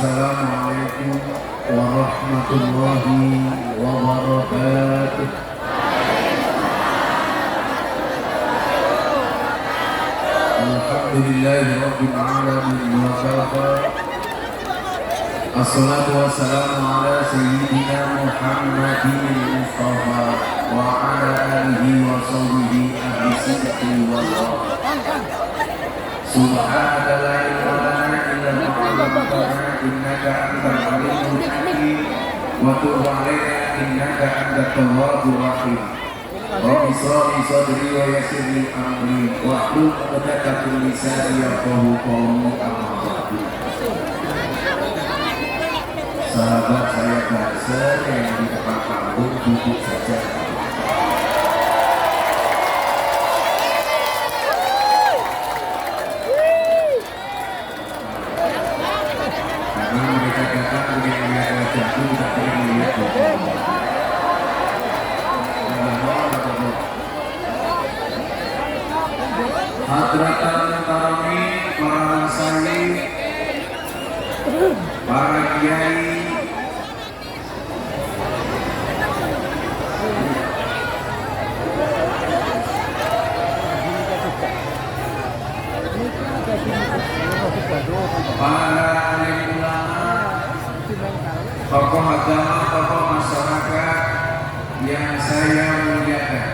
Assalamualaikum warahmatullahi wabarakatuh. Alhamdulillahi rabbil alamin wa kafa. Assalatu wassalamu ala sayyidina Muhammadin Mustafa wa ala alihi wa sahbihi ahli sidqi wal wafa. Subhanaka la ilma lana illa ma 'allamtana innaka antal alimul hakim wa tub 'alaina innaka antat tawwabur rahim. Rabbi shrah li sadri wa yassir li amri wahlul 'uqdatam min lisani yafqahu qawli. Amma ba'du. Sahabat saya Banser yang di depan panggung duduk saja. Karena mereka datang ingin melihat wajahku, tidak ingin melihat wajahku. Hadratan Tarami, para nasani, para kiai, para alim ulama, tokoh agama, tokoh masyarakat yang saya muliakan,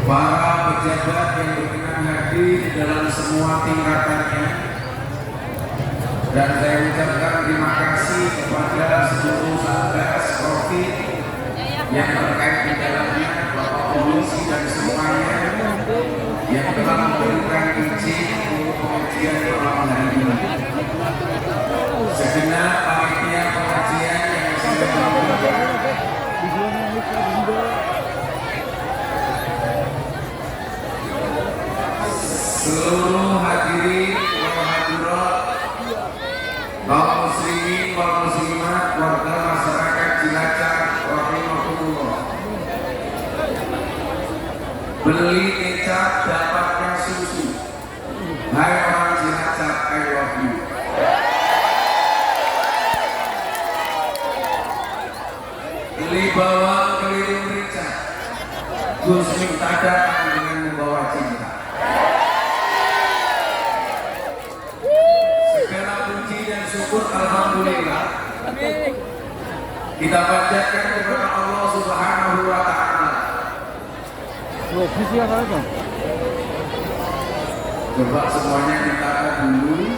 para pejabat yang berkenan hadir dalam semua tingkatannya, dan saya ucapkan terima kasih kepada seluruh satgas Covid yang terkait di dalamnya, Bapak Polisi dan semuanya yang telah memberikan izin untuk pengajian malam hari ini. Segenap panitia pengajian yang saya hormati, seluruh hadirin wal hadirat, kaum muslimin wal muslimat, warga masyarakat Cilacap rahimahullah. Beli kecap dapatkan susu. Hai orang Cilacap, I love you. Beli bawang keliling merica. Gus minta datang dengan membawa cinta. Segala puji dan syukur alhamdulillah kita panjatkan kepada Allah Subhanahu wa ta'ala. Coba semuanya kita dulu.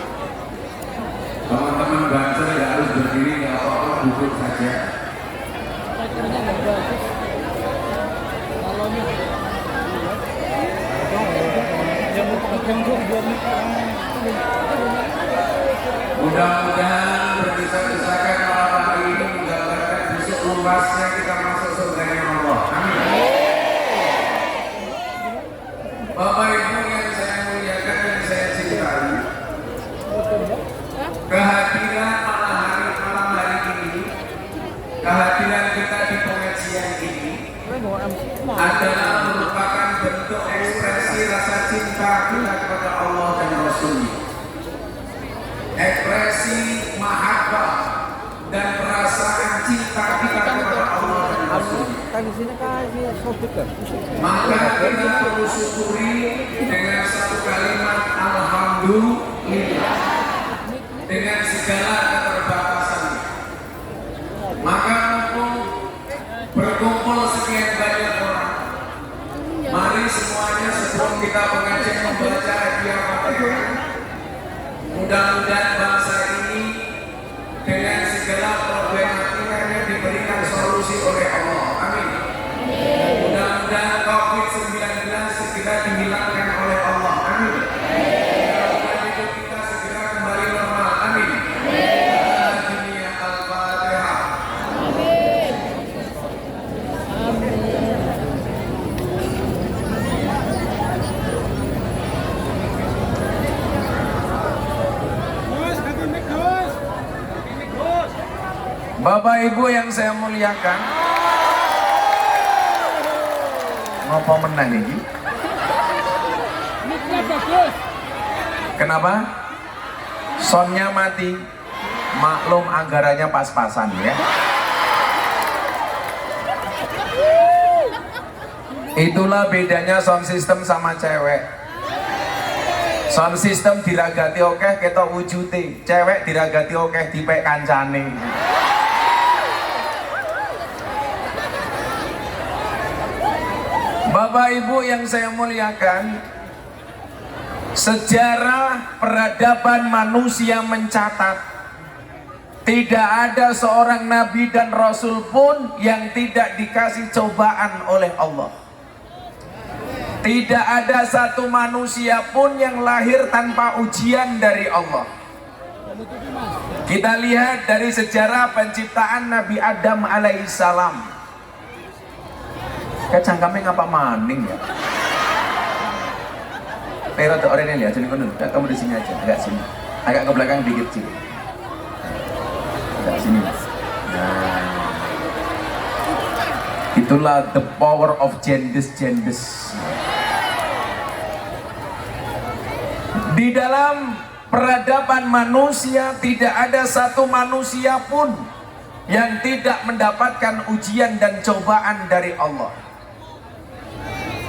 Teman-teman Banser ya harus berdiri, nggak apa-apa, duduk saja. Mudah-mudahan berkisah-kisahkan malam hari ini menggambarkan besok luasnya kita masuk surganya Allah. Amin. Bapak Ibu yang saya muliakan dan saya cintai, kehadiran malam hari ini, kehadiran kita di pengajian ini adalah merupakan bentuk ekspresi rasa cinta kita kepada Allah dan Rasul-Nya, ekspresi mahabbah dan perasaan cinta kita kepada Allah dan Rasul-Nya. Maka kita perlu syukuri dengan satu kalimat alhamdulillah, dengan segala keterbatasannya. Maka mumpung berkumpul sekian banyak orang, mari semuanya sebelum kita pengajian membaca hadiah Fatihah, mudah-mudahan bangsa ini dengan segala problematikanya diberikan solusi oleh Allah. Amin. Mudah-mudahan COVID-19 segera dihilangkan oleh Allah. Amin. Mudah-mudahan hidup kita segera kembali normal. Amin. Dunia Al-Fatihah. Amin. Bapak Ibu yang saya muliakan, ngapa menang ini? Kenapa? Soundnya mati, maklum anggarannya pas-pasan ya. Itulah bedanya sound system sama cewek. Sound system diragati okeh ketok wujute, cewek diragati okeh dipek kancane. Bapak Ibu yang saya muliakan, sejarah peradaban manusia mencatat tidak ada seorang nabi dan rasul pun yang tidak dikasih cobaan oleh Allah. Tidak ada satu manusia pun yang lahir tanpa ujian dari Allah. Kita lihat dari sejarah penciptaan Nabi Adam alaihissalam. Kacangkame ngapa maning ya? Pero tuh orang ini lihat, jadi kamu di sini aja, agak sini, agak ke belakang dikit sih, agak sini. Nah, itulah the power of genders. Di dalam peradaban manusia tidak ada satu manusia pun yang tidak mendapatkan ujian dan cobaan dari Allah.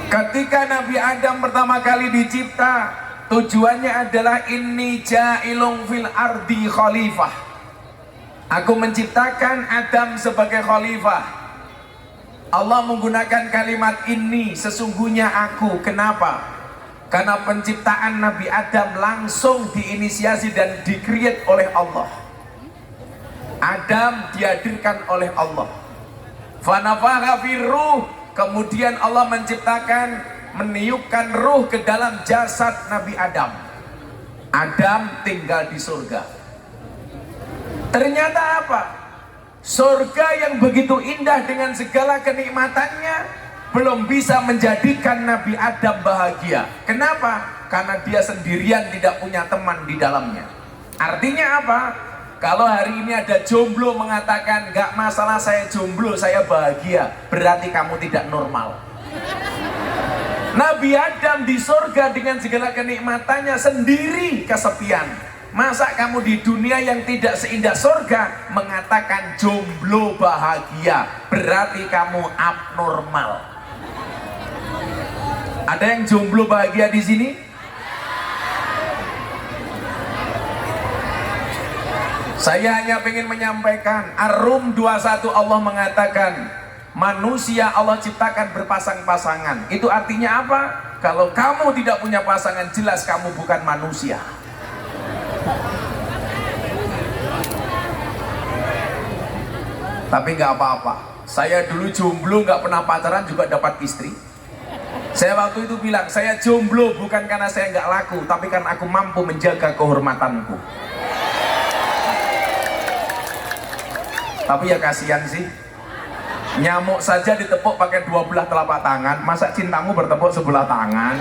Ketika Nabi Adam pertama kali dicipta, tujuannya adalah inni ja'ilun fil ardi khalifah. Aku menciptakan Adam sebagai khalifah. Allah menggunakan kalimat ini, sesungguhnya aku. Kenapa? Karena penciptaan Nabi Adam langsung diinisiasi dan di-create oleh Allah. Adam dihadirkan oleh Allah. Fanafakha firruh. Kemudian Allah menciptakan, meniupkan ruh ke dalam jasad Nabi Adam. Adam tinggal di surga. Ternyata apa? Surga yang begitu indah dengan segala kenikmatannya belum bisa menjadikan Nabi Adam bahagia. Kenapa? Karena dia sendirian, tidak punya teman di dalamnya. Artinya apa? Kalau hari ini ada jomblo mengatakan gak masalah saya jomblo, saya bahagia, berarti kamu tidak normal. Nabi Adam di surga dengan segala kenikmatannya sendiri kesepian. Masa kamu di dunia yang tidak seindah surga mengatakan jomblo bahagia, berarti kamu abnormal. Ada yang jomblo bahagia di sini? Saya hanya ingin menyampaikan, Ar-Rum 21 Allah mengatakan manusia Allah ciptakan berpasang-pasangan. Itu artinya apa? Kalau kamu tidak punya pasangan, jelas kamu bukan manusia. Tapi nggak apa-apa, saya dulu jomblo, nggak pernah pacaran juga dapat istri. Saya waktu itu bilang, saya jomblo bukan karena saya nggak laku, tapi karena aku mampu menjaga kehormatanku. Tapi ya kasihan sih, nyamuk saja ditepuk pakai 2 belah telapak tangan, masa cintamu bertepuk sebelah tangan?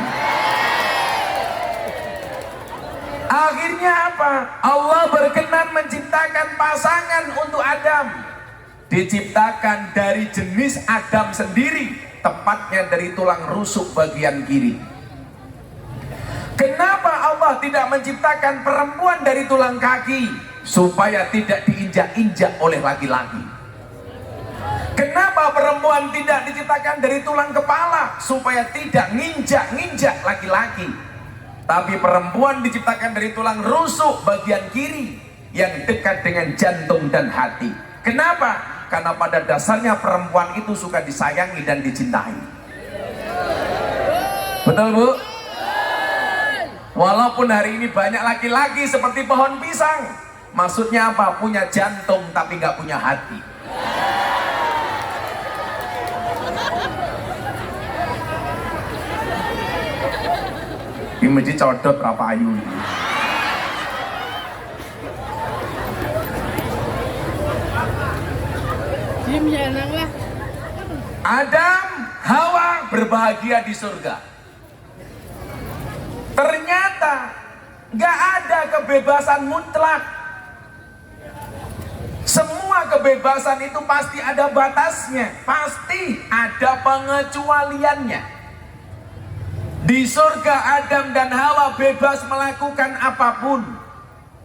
Akhirnya apa? Allah berkenan menciptakan pasangan untuk Adam. Diciptakan dari jenis Adam sendiri, tepatnya dari tulang rusuk bagian kiri. Kenapa Allah tidak menciptakan perempuan dari tulang kaki? Supaya tidak diinjak-injak oleh laki-laki. Kenapa perempuan tidak diciptakan dari tulang kepala? Supaya tidak nginjak-nginjak laki-laki. Tapi perempuan diciptakan dari tulang rusuk bagian kiri yang dekat dengan jantung dan hati. Kenapa? Karena pada dasarnya perempuan itu suka disayangi dan dicintai. Betul Bu? Walaupun hari ini banyak laki-laki seperti pohon pisang. Maksudnya apa? Punya jantung tapi nggak punya hati. Ini mesti codot apa ayu. Adam, Hawa berbahagia di surga. Ternyata nggak ada kebebasan mutlak. Semua kebebasan itu pasti ada batasnya, pasti ada pengecualiannya. Di surga Adam dan Hawa bebas melakukan apapun.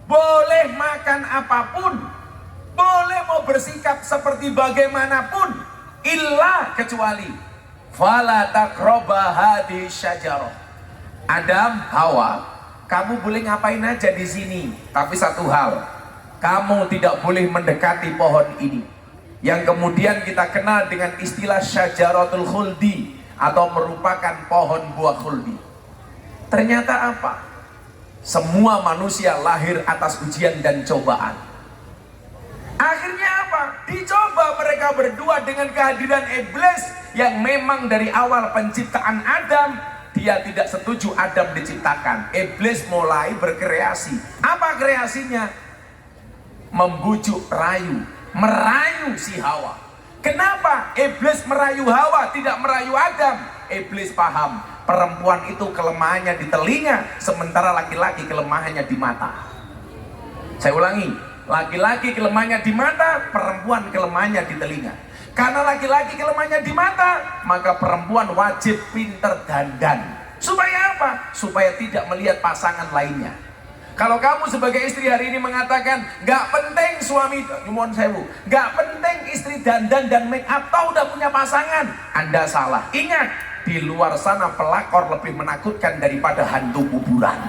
boleh makan apapun, boleh mau bersikap seperti bagaimanapun, illa kecuali fala taqraba hadhihi syajarah. Adam, Hawa, kamu boleh ngapain aja di sini, tapi satu hal, kamu tidak boleh mendekati pohon ini, yang kemudian kita kenal dengan istilah syajaratul khuldi, atau merupakan pohon buah khuldi. Ternyata apa? Semua manusia lahir atas ujian dan cobaan. Akhirnya apa? Dicoba mereka berdua dengan kehadiran iblis, yang memang dari awal penciptaan Adam, dia tidak setuju Adam diciptakan. Iblis mulai berkreasi. Apa kreasinya? Membujuk rayu, merayu si Hawa. Kenapa iblis merayu Hawa, tidak merayu Adam? Iblis paham, perempuan itu kelemahannya di telinga, sementara laki-laki kelemahannya di mata. Saya ulangi, laki-laki kelemahannya di mata, perempuan kelemahannya di telinga. Karena laki-laki kelemahannya di mata, maka perempuan wajib pinter dandan. Supaya apa? Supaya tidak melihat pasangan lainnya. Kalau kamu sebagai istri hari ini mengatakan nggak penting suami, nyuwun sewu, nggak penting istri dandan dan make up, tahu udah punya pasangan, Anda salah. Ingat, di luar sana pelakor lebih menakutkan daripada hantu kuburan.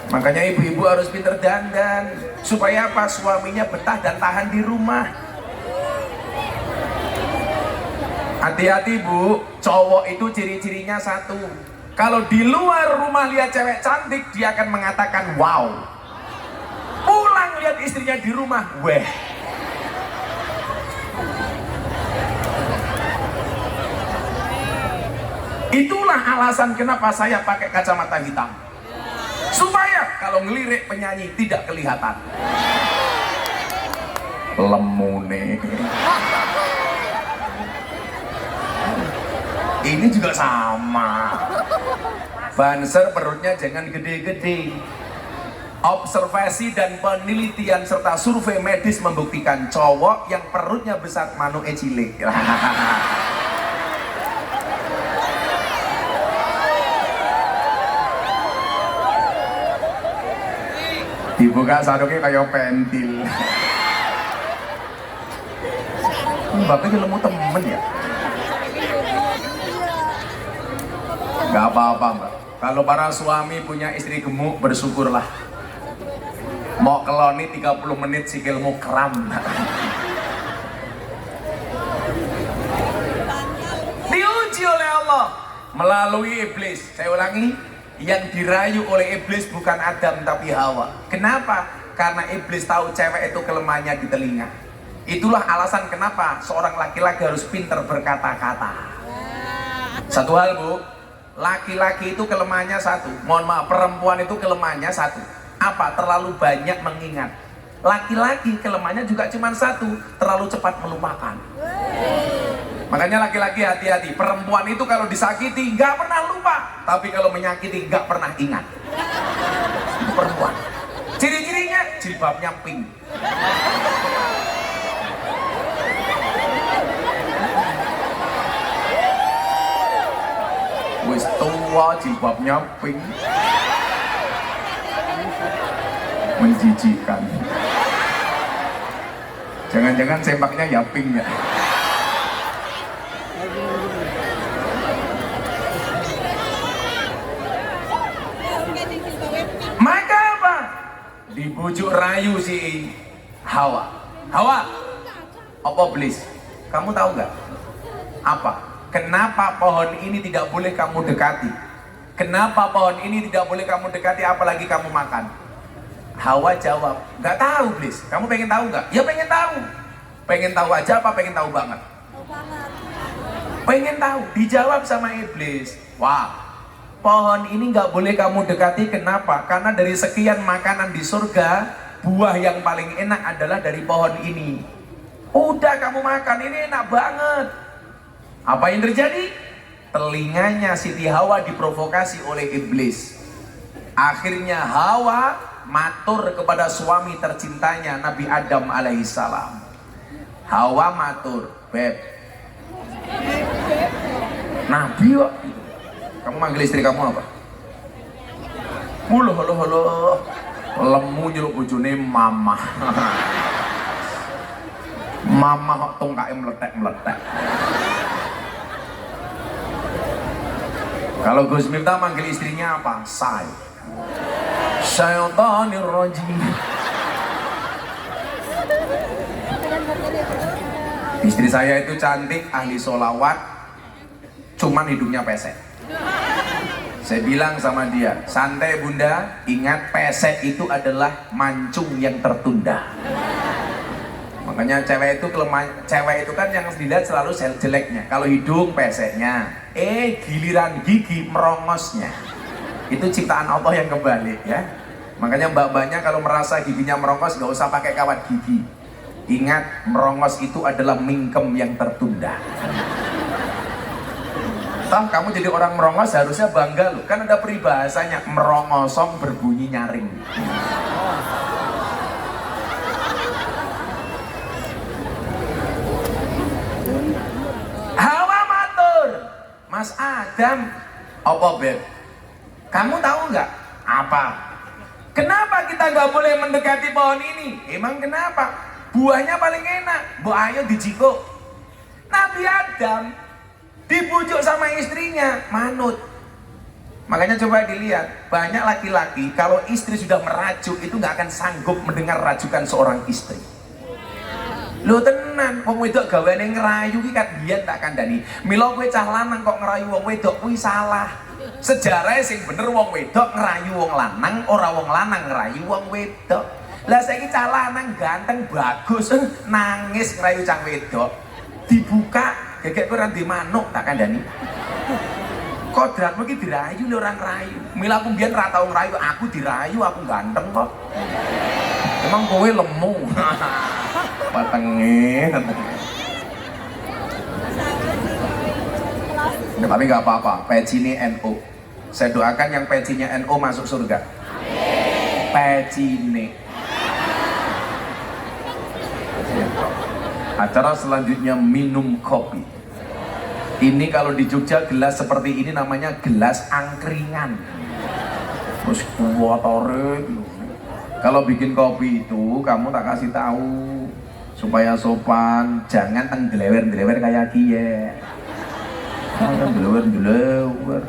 Makanya ibu-ibu harus pinter dandan, supaya apa? Suaminya betah dan tahan di rumah. Hati-hati bu, cowok itu ciri-cirinya satu. Kalau di luar rumah lihat cewek cantik, dia akan mengatakan wow. Pulang lihat istrinya di rumah, weh. Itulah alasan kenapa saya pakai kacamata hitam. Supaya kalau ngelirik penyanyi tidak kelihatan. Lemune. Ini juga sama. Banser perutnya jangan gede-gede. Observasi dan penelitian serta survei medis membuktikan cowok yang perutnya besar manuke cilik. Dibuka sarungnya kayak pentil. Bapaknya lemu temen ya. Gak apa-apa mbak. Kalau para suami punya istri gemuk, bersyukurlah. Mau keloni 30 menit sikilmu kram. Diuji oleh Allah melalui iblis. Saya ulangi, yang dirayu oleh iblis bukan Adam tapi Hawa. Kenapa? Karena iblis tahu cewek itu kelemahannya di telinga. Itulah alasan kenapa seorang laki-laki harus pintar berkata-kata. Satu hal bu, laki-laki itu kelemahannya satu. Mohon maaf, perempuan itu kelemahannya satu. Apa? Terlalu banyak mengingat. Laki-laki kelemahannya juga cuma satu, terlalu cepat melupakan. Makanya laki-laki hati-hati. Perempuan itu kalau disakiti nggak pernah lupa, tapi kalau menyakiti nggak pernah ingat. Itu perempuan. Ciri-cirinya jilbabnya pink. Wis tua jilbabnya pink. Menjijikan. Jangan-jangan sempaknya ya pink ya. Maka apa? Dibujuk rayu si Hawa. Hawa, apa iblis? Kamu tahu nggak? Apa? Kenapa pohon ini tidak boleh kamu dekati? Kenapa pohon ini tidak boleh kamu dekati apalagi kamu makan? Hawa jawab, nggak tahu iblis. Kamu pengen tahu nggak? Ya pengen tahu. Pengen tahu aja apa pengen tahu banget? Tahu banget. Pengen tahu. Dijawab sama iblis. Wah, pohon ini nggak boleh kamu dekati. Kenapa? Karena dari sekian makanan di surga, buah yang paling enak adalah dari pohon ini. Udah kamu makan, ini enak banget. Apa yang terjadi? Telinganya Siti Hawa diprovokasi oleh iblis. Akhirnya Hawa matur kepada suami tercintanya Nabi Adam alaihissalam. Hawa matur, beb. Nabi kok. Kamu manggil istri kamu apa? Halo. Lemu nyeluk bojone mama. Mama kok tongkake meletek-meletek. Kalau Gus Miftah manggil istrinya apa? Syaitanir rajim. Istri saya itu cantik, ahli sholawat, cuman hidungnya pesek. Saya bilang sama dia, santai bunda, ingat pesek itu adalah mancung yang tertunda. Makanya cewek itu kan yang dilihat selalu jeleknya. Kalau hidung peseknya, giliran gigi merongosnya. Itu ciptaan Allah yang kebalik ya. Makanya mbak-mbaknya kalau merasa giginya merongos nggak usah pakai kawat gigi. Ingat, merongos itu adalah mingkem yang tertunda. Toh kamu jadi orang merongos harusnya bangga loh. Kan ada peribahasanya, merongosong berbunyi nyaring. Hawa matur, Mas Adam, apa beb? Kamu tahu nggak apa? Kenapa kita nggak boleh mendekati pohon ini? Emang kenapa? Buahnya paling enak, bu ayo dijiko. Nabi Adam dibujuk sama istrinya, manut. Makanya coba dilihat, banyak laki-laki kalau istri sudah merajuk itu nggak akan sanggup mendengar rajukan seorang istri. Lo tenan, wong wedok gaweane ngerayu ki kan biyen tak kandhani. Mila kowe cah lanang kok ngerayu wong wedok kuwi salah. Sejarah sing bener wong wedok ngerayu wong lanang, ora wong lanang ngerayu wong wedok. Lah saiki cah lanang ganteng bagus nangis ngerayu cah wedok. Dibuka gegek kowe ora ndek manuk tak kandhani. Kodratmu ki dirayu lho ora ngerayu. Mila aku mbiyen ra tau ngerayu, aku dirayu, aku ganteng kok. Emang kowe lemu. Patenge. Ya, tapi nggak apa-apa, peci ini NU. Saya doakan yang pecinya NU masuk surga. Peci ini. Acara selanjutnya minum kopi. Ini kalau di Jogja gelas seperti ini namanya gelas angkringan. Terus kuatore. Kalau bikin kopi itu kamu tak kasih tahu supaya sopan, jangan tenggelewer-gelewer kayak kie. Gelewer.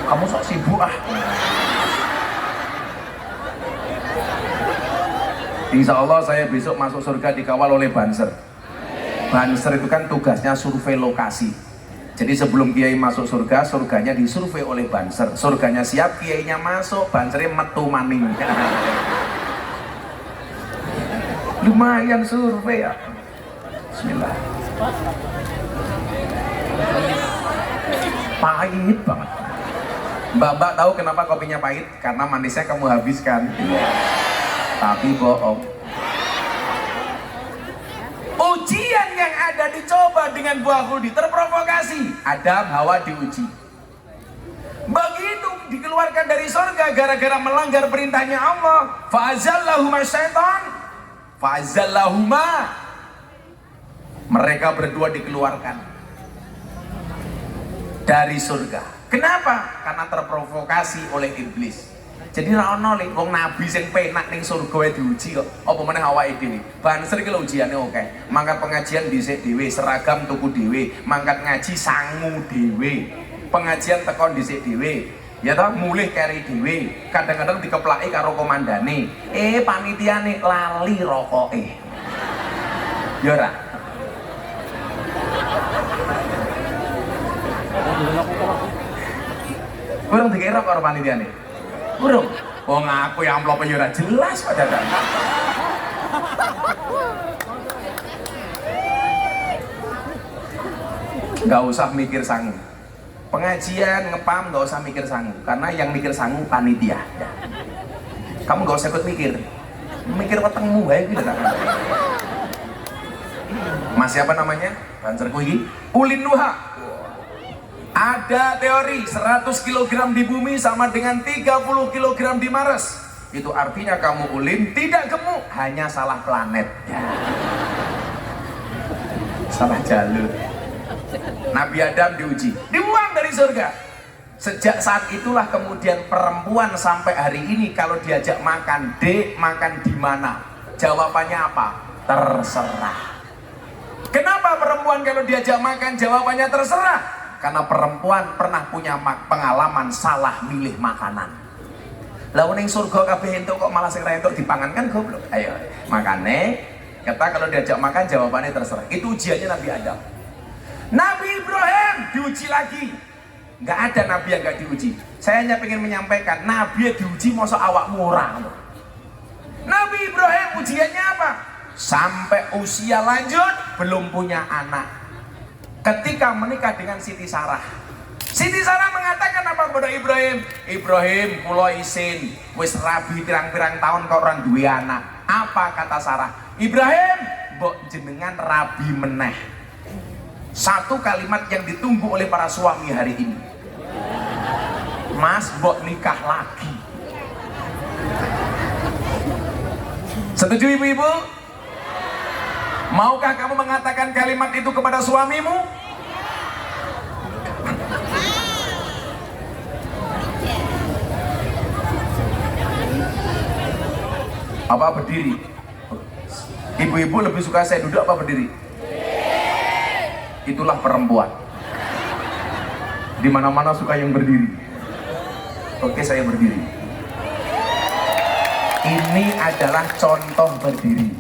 Kamu sok sibuk ah. Insya Allah saya besok masuk surga dikawal oleh Banser. Banser itu kan tugasnya survei lokasi. Jadi sebelum kiai masuk surga, surganya disurvei oleh Banser. Surganya siap, kiainya masuk, Bansernya metu maning. Lumayan survei ya. Bismillah. Pahit banget. Mbak tahu kenapa kopinya pahit? Karena manisnya kamu habiskan. Tapi bohong. Ujian yang ada dicoba dengan buah khuldi, terprovokasi. Adam Hawa diuji. Begitu dikeluarkan dari surga gara-gara melanggar perintahnya Allah. Fa'azallahuma syaitan. Fa'azallahuma. Mereka berdua dikeluarkan dari surga. Kenapa? Karena terprovokasi oleh iblis. Jadi ra ono lek wong nabi sing penak ning surga wae diuji kok. Apa meneh awake dhewe. Banser iki lho ujiane akeh. Mangkat pengajian dhisik dhewe, seragam tuku dhewe, mangkat ngaji sangu dhewe. Pengajian teko dhisik dhewe. Ya toh mulih keri dhewe. Kadang-kadang dikeplaki karo komandane. Panitiane lali rokoke. Ya ora. Kurang dikira karo panitiane. Burung, wong aku yang amplop ora jelas padahal. Gak usah mikir sangu. Pengajian ngepam gak usah mikir sangu, karena yang mikir sangu panitia. Kamu gak usah ikut mikir wetengmu wae gitu. Mas siapa namanya? Banserku iki Ulin Nuha. Ada teori 100 kg di bumi sama dengan 30 kg di Mars. Itu artinya kamu Ulin tidak gemuk, hanya salah planet. Ya. Salah jalur. Nabi Adam diuji, dibuang dari surga. Sejak saat itulah kemudian perempuan sampai hari ini kalau diajak makan, "Dek, makan di mana?" Jawabannya apa? Terserah. Kenapa perempuan kalau diajak makan jawabannya terserah? Karena perempuan pernah punya pengalaman salah milih makanan. Lah ning surga kabeh entuk kok malah sing ra entuk dipangan kan goblok. Ayo, makane kata kalau diajak makan jawabannya terserah. Itu ujiannya Nabi Adam. Nabi Ibrahim diuji lagi. Nggak ada nabi yang nggak diuji. Saya hanya ingin menyampaikan, nabi diuji masa awak murah. Nabi Ibrahim ujiannya apa? Sampai usia lanjut belum punya anak. Ketika menikah dengan Siti Sarah, Siti Sarah mengatakan apa kepada Ibrahim? Ibrahim, kula isin wis rabi pirang-pirang tahun kok orang duwe anak. Apa kata Sarah? Ibrahim, mbok jenengan rabi meneh. Satu kalimat yang ditunggu oleh para suami hari ini. Mas, mbok nikah lagi. Setuju ibu-ibu? Maukah kamu mengatakan kalimat itu kepada suamimu? Apa berdiri? Ibu-ibu lebih suka saya duduk apa berdiri? Itulah perempuan. Di mana-mana suka yang berdiri. Oke, saya berdiri. Ini adalah contoh berdiri.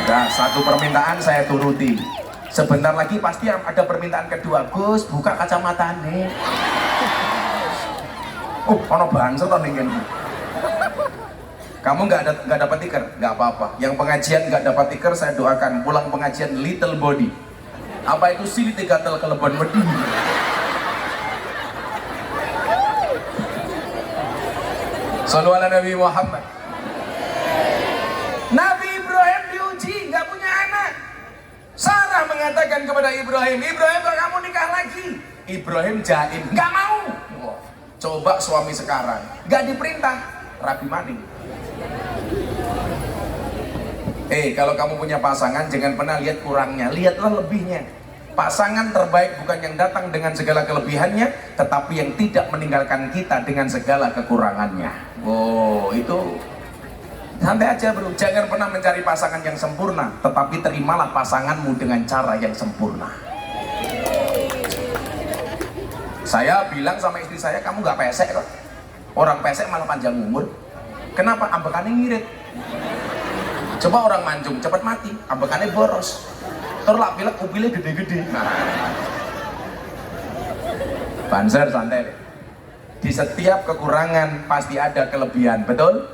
Nah, satu permintaan saya turuti. Sebentar lagi pasti ada permintaan kedua. Gus, buka kacamata nih. Ono banser toh ning kene. Kamu nggak dapat tiker, nggak apa-apa. Yang pengajian nggak dapat tiker, saya doakan pulang pengajian little body. Apa itu silit gatel kelebon wedi. Sallu ala Nabi Muhammad. Nabi Ibrahim diuji, nggak punya anak. Sarah mengatakan kepada Ibrahim, Ibrahim kamu nikah lagi. Ibrahim jaim, nggak mau. Wah, coba suami sekarang, nggak diperintah, rabi mani. Kalau kamu punya pasangan jangan pernah lihat kurangnya, lihatlah lebihnya. Pasangan terbaik bukan yang datang dengan segala kelebihannya, tetapi yang tidak meninggalkan kita dengan segala kekurangannya. Oh, itu santai aja bro, jangan pernah mencari pasangan yang sempurna, tetapi terimalah pasanganmu dengan cara yang sempurna. Saya bilang sama istri saya, kamu gak pesek kok. Orang pesek malah panjang umur. Kenapa? Ambekannya ngirit. Coba orang mancung cepat mati, ambekannya boros. Terlak pilek upilnya gede-gede. Nah. Banser santai. Di setiap kekurangan pasti ada kelebihan, betul?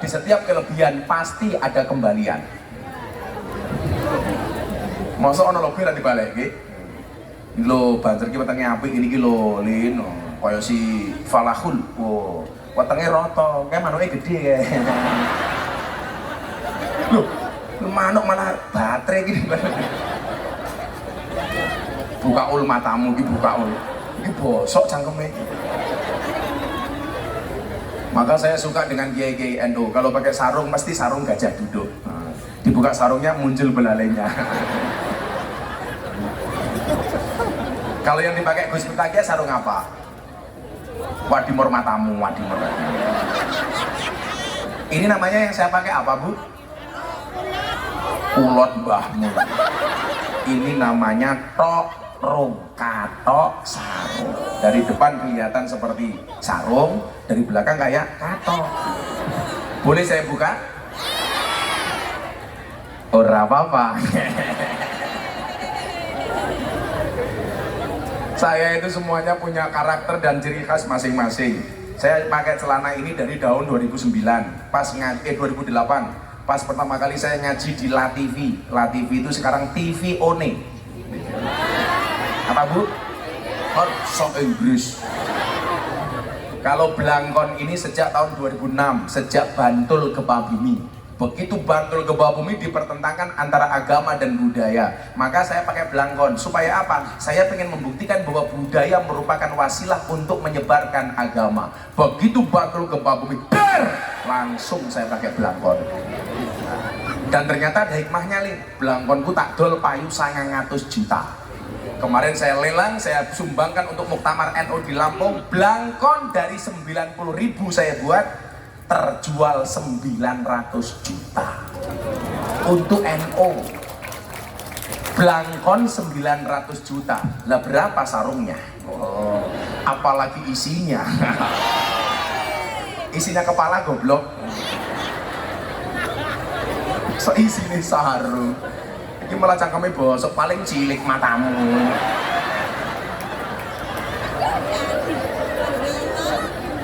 Di setiap kelebihan pasti ada kembalian. Masa ono lebih ra dibalik iki? Lho, banser ki wetenge apik ini ki lho, Lin. Kaya si Falahul. Oh, wetenge rata, kayak manuke gede kae. Loh, manuk malah baterai gini. Buka ul matamu gitu, buka ul. Ini bosok cangkemnya. Maka saya suka dengan kiai-kiai NU. Kalau pakai sarung pasti sarung gajah duduk. Nah, dibuka sarungnya muncul belalainya. Kalau yang dipakai Gus Miftah sarung apa? Wadimor matamu, wadimor matamu. Ini namanya yang saya pakai apa, Bu? Ulot mbahmu. Ini namanya tokrung, katok sarung. Dari depan kelihatan seperti sarung, dari belakang kayak katok. Boleh saya buka? Ora apa-apa. Saya itu semuanya punya karakter dan ciri khas masing-masing. Saya pakai celana ini dari tahun 2009, pas 2008. Pas pertama kali saya ngaji di La TV. La TV itu sekarang TV One. Apa Bu? Sok Inggris. Kalau Blangkon ini sejak tahun 2006, sejak Bantul Gempa Bumi. Begitu Bantul Gempa Bumi dipertentangkan antara agama dan budaya, maka saya pakai Blangkon. Supaya apa? Saya ingin membuktikan bahwa budaya merupakan wasilah untuk menyebarkan agama. Begitu Bantul Gempa Bumi, langsung saya pakai Blangkon. Dan ternyata ada hikmahnya nih, blangkonku tak dol payu 900 juta. Kemarin saya lelang, saya sumbangkan untuk Muktamar NU di Lampung. Blangkon dari 90.000 saya buat, terjual 900 juta untuk NU. Blangkon 900 juta. Lah berapa sarungnya? Oh, apalagi isinya. Isinya kepala goblok. Seisi nih sarung. Ini malah cangkeme bosok, paling cilik matamu.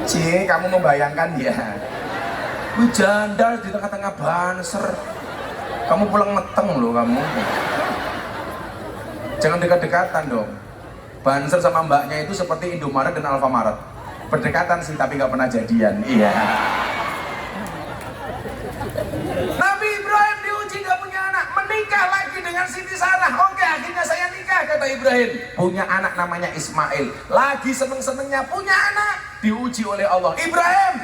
Cie, kamu membayangkan ya? Wih, jandar di tengah-tengah Banser. Kamu pulang meteng loh kamu. Jangan dekat-dekatan dong. Banser sama mbaknya itu seperti Indomaret dan Alfamaret. Berdekatan sih tapi nggak pernah jadian. Iya. Nabi Ibrahim diuji gak punya anak, menikah lagi dengan Siti Sarah. Oke, akhirnya saya nikah, kata Ibrahim. Punya anak namanya Ismail. Lagi seneng-senengnya punya anak, diuji oleh Allah. Ibrahim,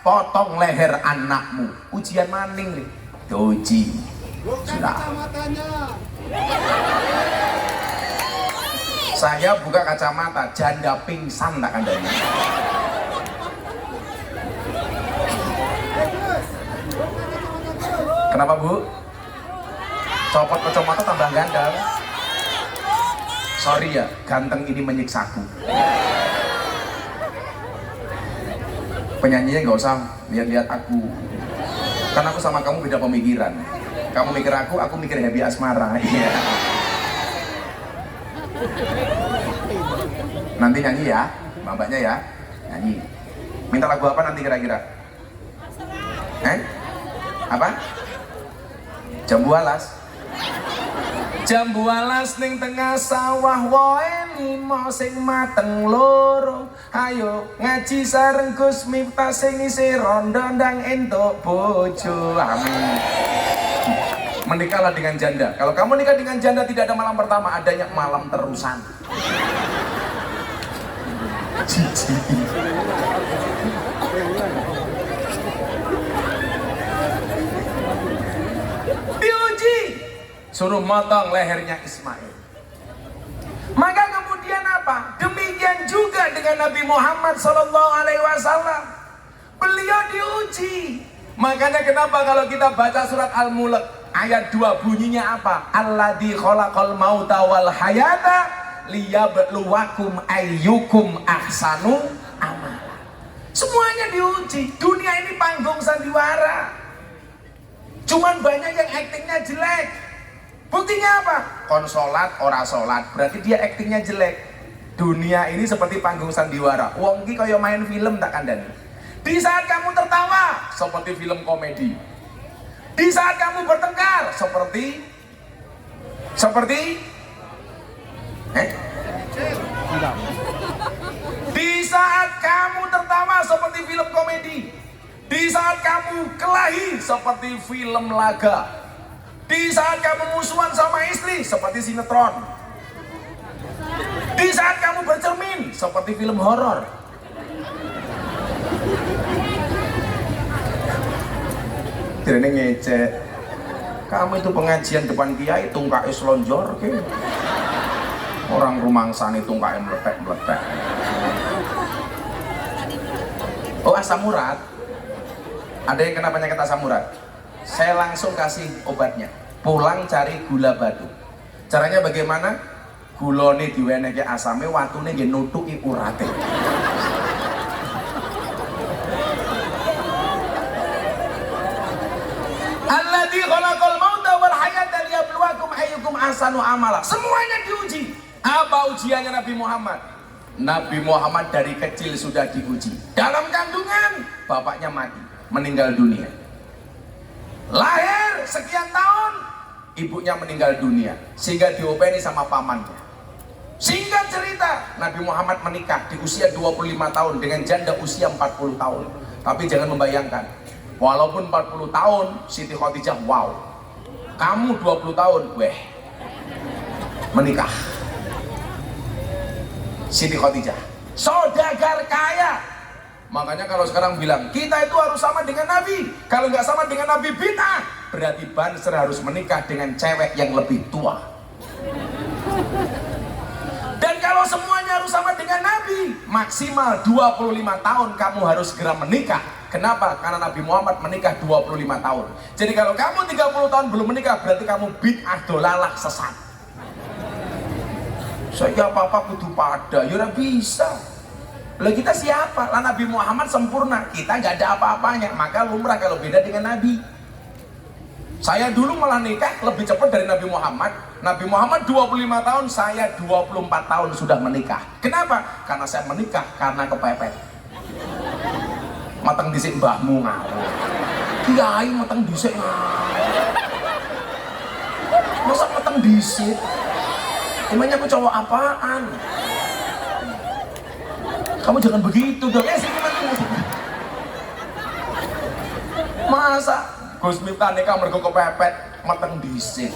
potong leher anakmu. Ujian maning nih. Diuji. Sudah. Saya buka kacamata, janda pingsan tak kandani. Kenapa Bu? Copot kacamata tambah ganteng. Sorry ya, ganteng ini menyiksaku. Penyanyinya nggak usah lihat-lihat aku. Karena aku sama kamu beda pemikiran. Kamu mikir aku mikir Happy Asmara. Iya. Nanti nyanyi ya, mbaknya ya, nyanyi. Minta lagu apa nanti kira-kira? Apa? Jambu alas. Jambu alas ning tengah sawah wae limo sing mateng loro. Ayo ngaji sareng Gus Miftah sing isih rondo ndang entuk bojo. Amin. Menikahlah dengan janda. Kalau kamu nikah dengan janda tidak ada malam pertama, adanya malam terusan. Cici. Diuji, suruh motong lehernya Ismail. Maka kemudian apa? Demikian juga dengan Nabi Muhammad SAW. Beliau diuji. Makanya kenapa kalau kita baca surat Al-Mulk ayat 2 bunyinya apa? Alladzi khalaqal mauta wal hayata liyabluwakum ayyukum ahsanu amala. Semuanya diuji. Dunia ini panggung sandiwara. Cuman banyak yang aktingnya jelek. Buktinya apa? Konsolat, ora solat. Berarti dia aktingnya jelek. Dunia ini seperti panggung sandiwara. Wong ki kaya main film tak kandani. Di saat kamu tertawa, seperti film komedi. Di saat kamu bertengkar, seperti Di saat kamu tertawa seperti film komedi. Di saat kamu kelahi seperti film laga. Di saat kamu musuhan sama istri seperti sinetron. Di saat kamu bercermin seperti film horor. Tidak ngecek. Kamu itu pengajian depan kiai tungkai selonjor ke. Orang rumangsan itu tungkai meletek-meletek. Oh, asam urat. Ada yang kena penyakit asam urat, saya langsung kasih obatnya. Pulang cari gula batu. Caranya bagaimana? Gulone diwenehke asame, watune nggih nutuki urate. Alladzi khalaqal mauta wal hayata liyabluwakum ayyukum ahsanu amala. Semuanya diuji. Apa ujiannya Nabi Muhammad? Nabi Muhammad dari kecil sudah diuji. Dalam kandungan, bapaknya mati, meninggal dunia. Lahir sekian tahun, ibunya meninggal dunia, sehingga diopeni sama pamannya. Singkat cerita, Nabi Muhammad menikah di usia 25 tahun dengan janda usia 40 tahun. Tapi jangan membayangkan, walaupun 40 tahun, Siti Khadijah, wow. Kamu 20 tahun, weh, menikah. Siti Khadijah, saudagar kaya, Makanya kalau sekarang bilang kita itu harus sama dengan Nabi, kalau nggak sama dengan Nabi bid'ah, berarti Banser harus menikah dengan cewek yang lebih tua. Dan kalau semuanya harus sama dengan Nabi, maksimal 25 tahun kamu harus segera menikah. Kenapa? Karena Nabi Muhammad menikah 25 tahun. Jadi kalau kamu 30 tahun belum menikah, berarti kamu bid'ah, dolalah, sesat. Saya apa-apa kudu pada, ya ora bisa. Lah kita siapa? Lah Nabi Muhammad sempurna, kita nggak ada apa-apanya. Maka lumrah kalau beda dengan Nabi. Saya dulu malah nikah lebih cepat dari Nabi Muhammad. Nabi Muhammad 25 tahun, saya 24 tahun sudah menikah. Kenapa? Karena saya menikah karena kepepet. Mateng dhisik mbahmu ngawur. Kiai mateng dhisik ngawur. Masa mateng dhisik? Emangnya aku cowok apaan? Kamu jangan begitu dong. Sini mati. Masa Gus Miftah nikah mergo kepepet, mateng dhisik.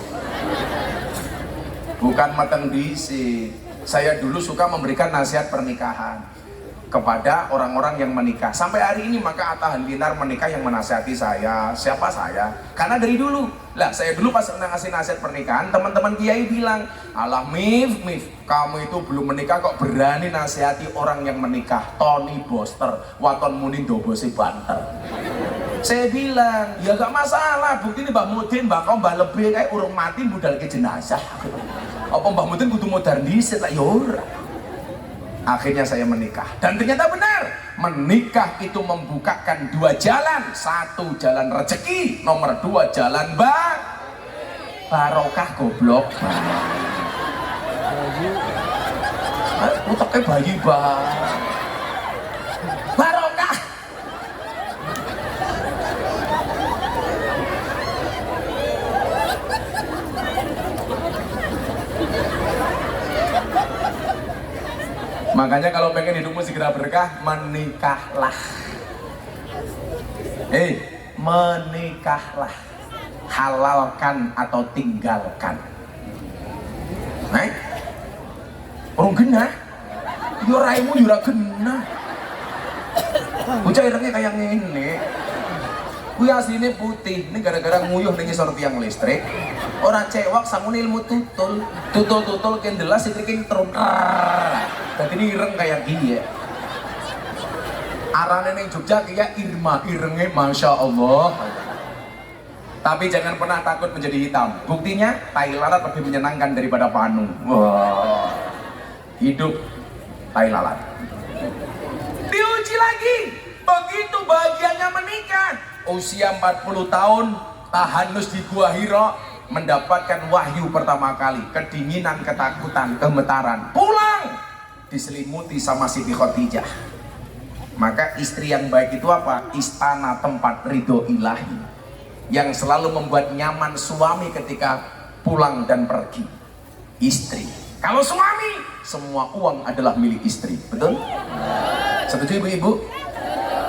Bukan mateng dhisik. Saya dulu suka memberikan nasihat pernikahan kepada orang-orang yang menikah. Sampai hari ini maka Atta Halilintar menikah yang menasihati saya. Siapa saya? Karena dari dulu. Lah saya dulu pas ngasih nasihat pernikahan, teman-teman kiai bilang, "Alah Mif, kamu itu belum menikah kok berani nasihati orang yang menikah. Tony Boster, waton muni dobose banter." Saya bilang, ya gak masalah, bukti ini Mbah Mudin, Mbah Kau, Mbah Lebih kayak urung mati budal ke jenazah. Apa Mbah Mudin kudu modernis lah, yora. Akhirnya saya menikah, dan ternyata benar, menikah itu membukakan dua jalan. Satu jalan rezeki, nomor dua jalan barokah goblok. Utaknya bayi barokah. Makanya kalau pengen hidupmu segera berkah, menikahlah. Menikahlah. Halalkan atau tinggalkan. Orang genah. Yo raimu yo ora genah. Bocah irenge kayak ngene. Kuwi asline putih, ini gara-gara nguyuh ning ngisor tiang listrik. Ora cewek sangune ilmu tutul. Tutul-tutul kendelas istriking terun. Dadi ini ireng kayak gini ya. Arane ning Jogja kayak Irma, irenge Masya Allah. Tapi jangan pernah takut menjadi hitam. Buktinya tai lalat lebih menyenangkan daripada panu. Wah. Hidup tai lalat. Diuji lagi. Begitu bahagianya menikah. Usia 40 tahun, tahanus di Gua Hira, mendapatkan wahyu pertama kali. Kedinginan, ketakutan, gemetaran. Pulang diselimuti sama Siti Khadijah. Maka istri yang baik itu apa? Istana tempat ridho ilahi, yang selalu membuat nyaman suami ketika pulang dan pergi. Istri. Kalau suami, semua uang adalah milik istri. Betul? Setuju ibu-ibu?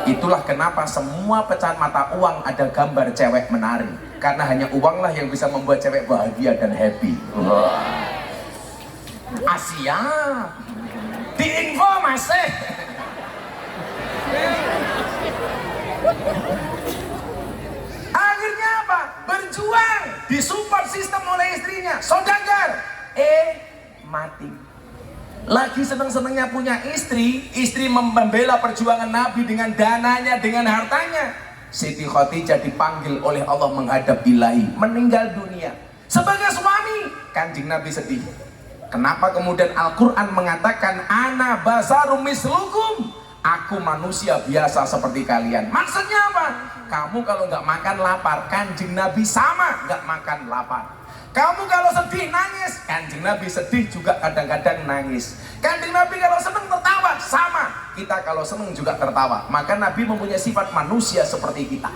Itulah kenapa semua pecahan mata uang ada gambar cewek menari. Karena hanya uanglah yang bisa membuat cewek bahagia dan happy. Asia di info masih. Akhirnya apa? Berjuang, disupport sistem oleh istrinya. Saudagar, mati. Lagi seneng-senengnya punya istri, istri membela perjuangan Nabi dengan dananya, dengan hartanya. Siti Khadijah dipanggil oleh Allah menghadap ilahi, meninggal dunia. Sebagai suami, Kanjeng Nabi sedih. Kenapa kemudian Al-Quran mengatakan ana basarum mislukum, aku manusia biasa seperti kalian. Maksudnya apa? Kamu kalau nggak makan lapar, Kanjeng Nabi sama nggak makan lapar. Kamu kalau sedih nangis, Kanjeng Nabi sedih juga kadang-kadang nangis. Kanjeng Nabi kalau senang tertawa, sama. Kita kalau senang juga tertawa. Maka Nabi mempunyai sifat manusia seperti kita.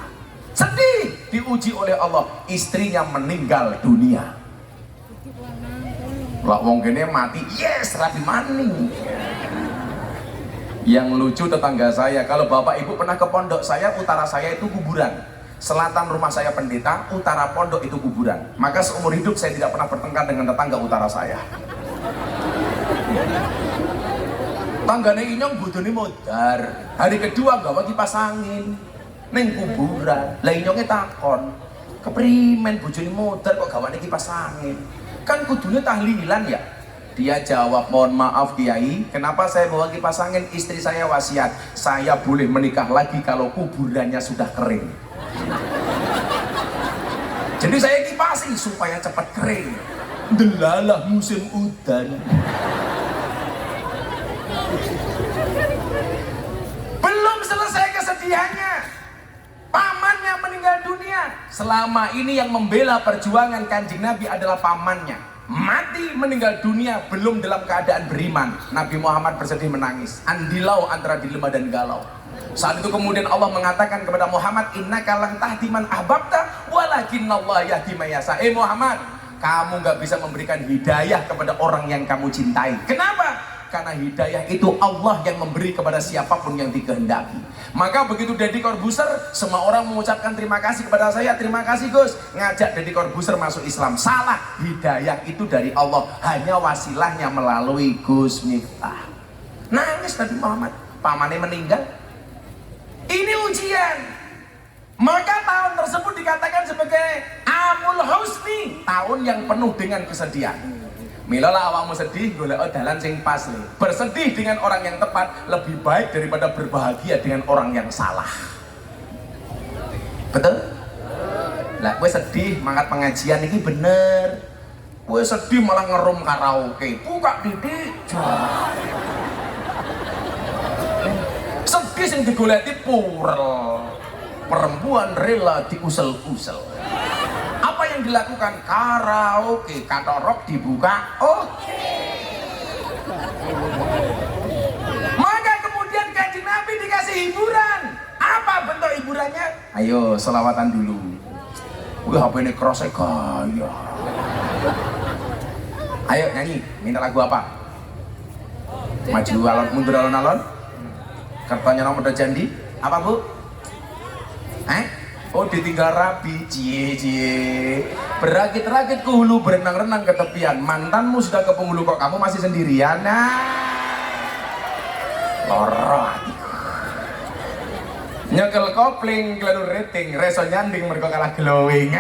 Sedih, diuji oleh Allah, istrinya meninggal dunia. Lah wong gene mati, yes, rapi maning. Yang lucu tetangga saya, kalau bapak ibu pernah ke pondok saya, utara saya itu kuburan. Selatan rumah saya pendeta, utara pondok itu kuburan. Maka seumur hidup saya tidak pernah bertengkar dengan tetangga utara saya. Tanggane Inyong bojone modar. Hari kedua gawa kipas angin ning kuburan. Lah Inyonge takon, "Keprimen bojone modar kok gawane kipas angin? Kan kudune tahlilan ya?" Dia jawab, "Mohon maaf Kiai, kenapa saya bawa kipas angin? Istri saya wasiat, saya boleh menikah lagi kalau kuburannya sudah kering. Jadi saya kipasi supaya cepat kering. Delalah musim udan." Belum selesai kesedihannya, pamannya meninggal dunia. Selama ini yang membela perjuangan Kanjeng Nabi adalah pamannya. Mati meninggal dunia belum dalam keadaan beriman. Nabi Muhammad bersedih menangis, andilau antara dilema dan galau. Saat itu kemudian Allah mengatakan kepada Muhammad, innaka lan tahdi man ahbabta walakinnallaha yahdi may yasha. Muhammad, kamu gak bisa memberikan hidayah kepada orang yang kamu cintai. Kenapa? Karena hidayah itu Allah yang memberi kepada siapapun yang dikehendaki. Maka begitu Deddy Corbuzier, semua orang mengucapkan terima kasih kepada saya. Terima kasih Gus, ngajak Deddy Corbuzier masuk Islam. Salah, hidayah itu dari Allah, hanya wasilahnya melalui Gus Miftah. Nangis Nabi Muhammad, pamannya meninggal. Ini ujian. Maka tahun tersebut dikatakan sebagai Amul Husni, tahun yang penuh dengan kesedihan. Milalah awakmu sedih, golek dalan sing pas nih. Bersedih dengan orang yang tepat lebih baik daripada berbahagia dengan orang yang salah. Betul? Lah, gue sedih mangkat pengajian ini bener. Gue sedih malah ngerum karaoke. Buka didik. Sedih sing digoleki purel. Perempuan rela diusel-usel. Apa yang dilakukan? Karaoke, katorok dibuka, oke. Maka kemudian Kanjeng Nabi dikasih hiburan. Apa bentuk hiburannya? Ayo selawatan dulu. Wih, HP ini kerosnya gaya. Ayo nyanyi, minta lagu apa? Maju alon, mundur alon-alon. Kertanya nomor jandi. Apa bu? Oh, ditinggal rapi, cie. Berakit-rakit ke hulu, berenang-renang ke tepian. Mantanmu sudah ke penghulu, kok kamu masih sendirian? Nah, loro hatiku. Nyekel kopling, keladu rating, reso nyanding mereka kalah glowing.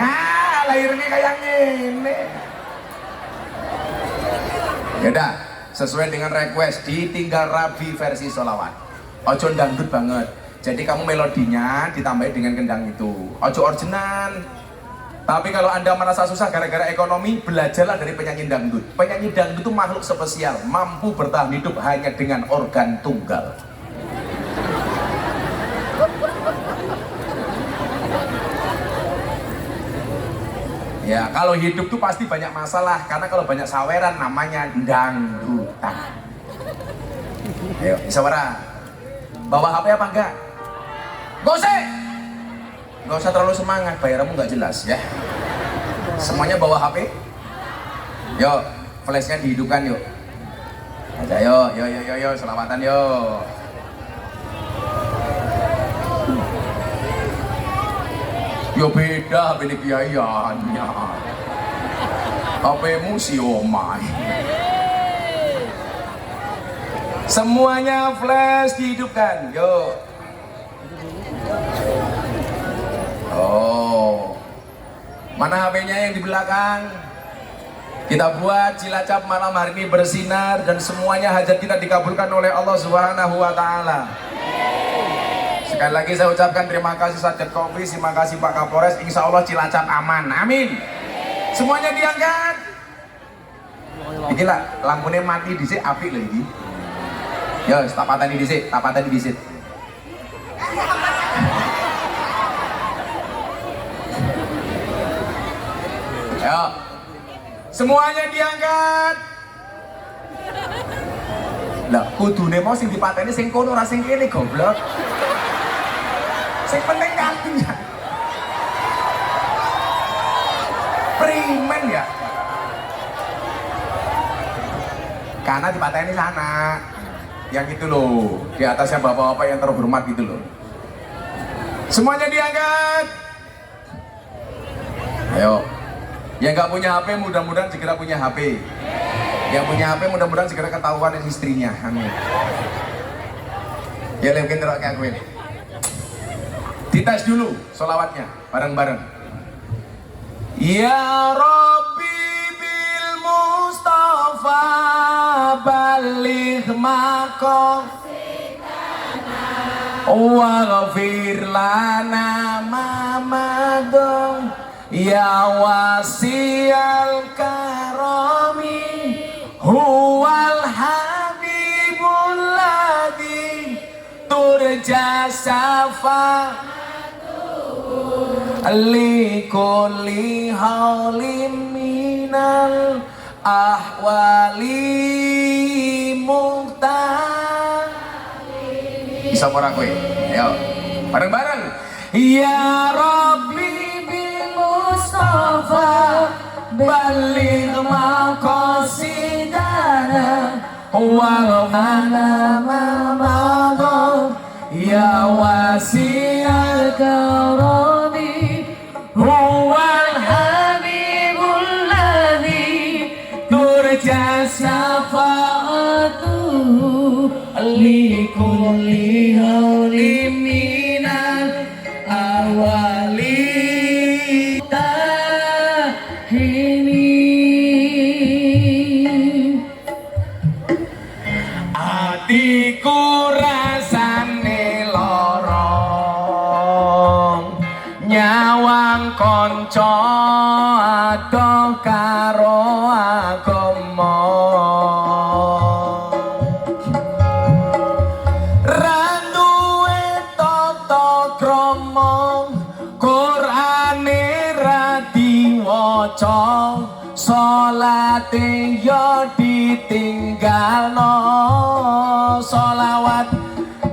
Lahirnya kayak gini. Yaudah, sesuai dengan request, ditinggal rapi versi sholawat. Ojo dangdut banget. Jadi kamu melodinya ditambahin dengan kendang itu. Ojo orjenan. Tapi kalau Anda merasa susah gara-gara ekonomi, belajarlah dari penyanyi dangdut. Penyanyi dangdut itu makhluk spesial, mampu bertahan hidup hanya dengan organ tunggal. Ya, kalau hidup tuh pasti banyak masalah, karena kalau banyak saweran namanya dangdutan. Ayo, isawara. Bawa HP apa enggak? Gak usah terlalu semangat, bayaranmu nggak jelas ya. Semuanya bawa HP. Yuk, flashnya dihidupkan yuk. Aja yo, selawatan yo. Yo beda HP ini kiaiannya. HP-mu si omai. Semuanya flash dihidupkan, yuk. Oh, mana HP-nya yang di belakang? Kita buat Cilacap malam hari ini bersinar dan semuanya hajat kita dikabulkan oleh Allah Subhanahu wa Ta'ala. Sekali lagi saya ucapkan terima kasih Satgas Covid, terima kasih Pak Kapolres. Insya Allah Cilacap aman, amin. Semuanya diangkat. Iki lah, lampunya mati dhisik apik lho iki. Yo, tak pateni dhisik. Ayo, semuanya diangkat. Lah, kudune mau sing dipateni sing kono ora sing kene goblok. Sing penting kalinya. Primen ya. Karena dipateni sana. Yang itu loh, di atasnya bapak-bapak yang terhormat gitu loh. Semuanya diangkat. Ayo. Yang nggak punya HP mudah-mudahan segera punya HP. Yang punya HP mudah-mudahan segera ketahuan istrinya. Amin. Ya lebih kendaraan kayak gue. Dites dulu solawatnya bareng-bareng. Ya Rabbi bil Mustafa baligh maqam waghfir lana ma madam ya wasi'al karami huwal habibul ladzi turja syafa'atuhu li kulli haulim minal ahwali muqtah. Bisa ora kowe? Ayo. Bareng-bareng. Ya Rabbi bil Mustafa baligh maqasidana wa mana ma ya wasi'al karami huwal habibul ladzi turja syafa'atuhu li kulli haulim minal awali tahini. Atiku rasane lorong nyawang konco ado karo agama randuwe tata krama Qur'ane ra diwaca salate yo ditinggalno sholawat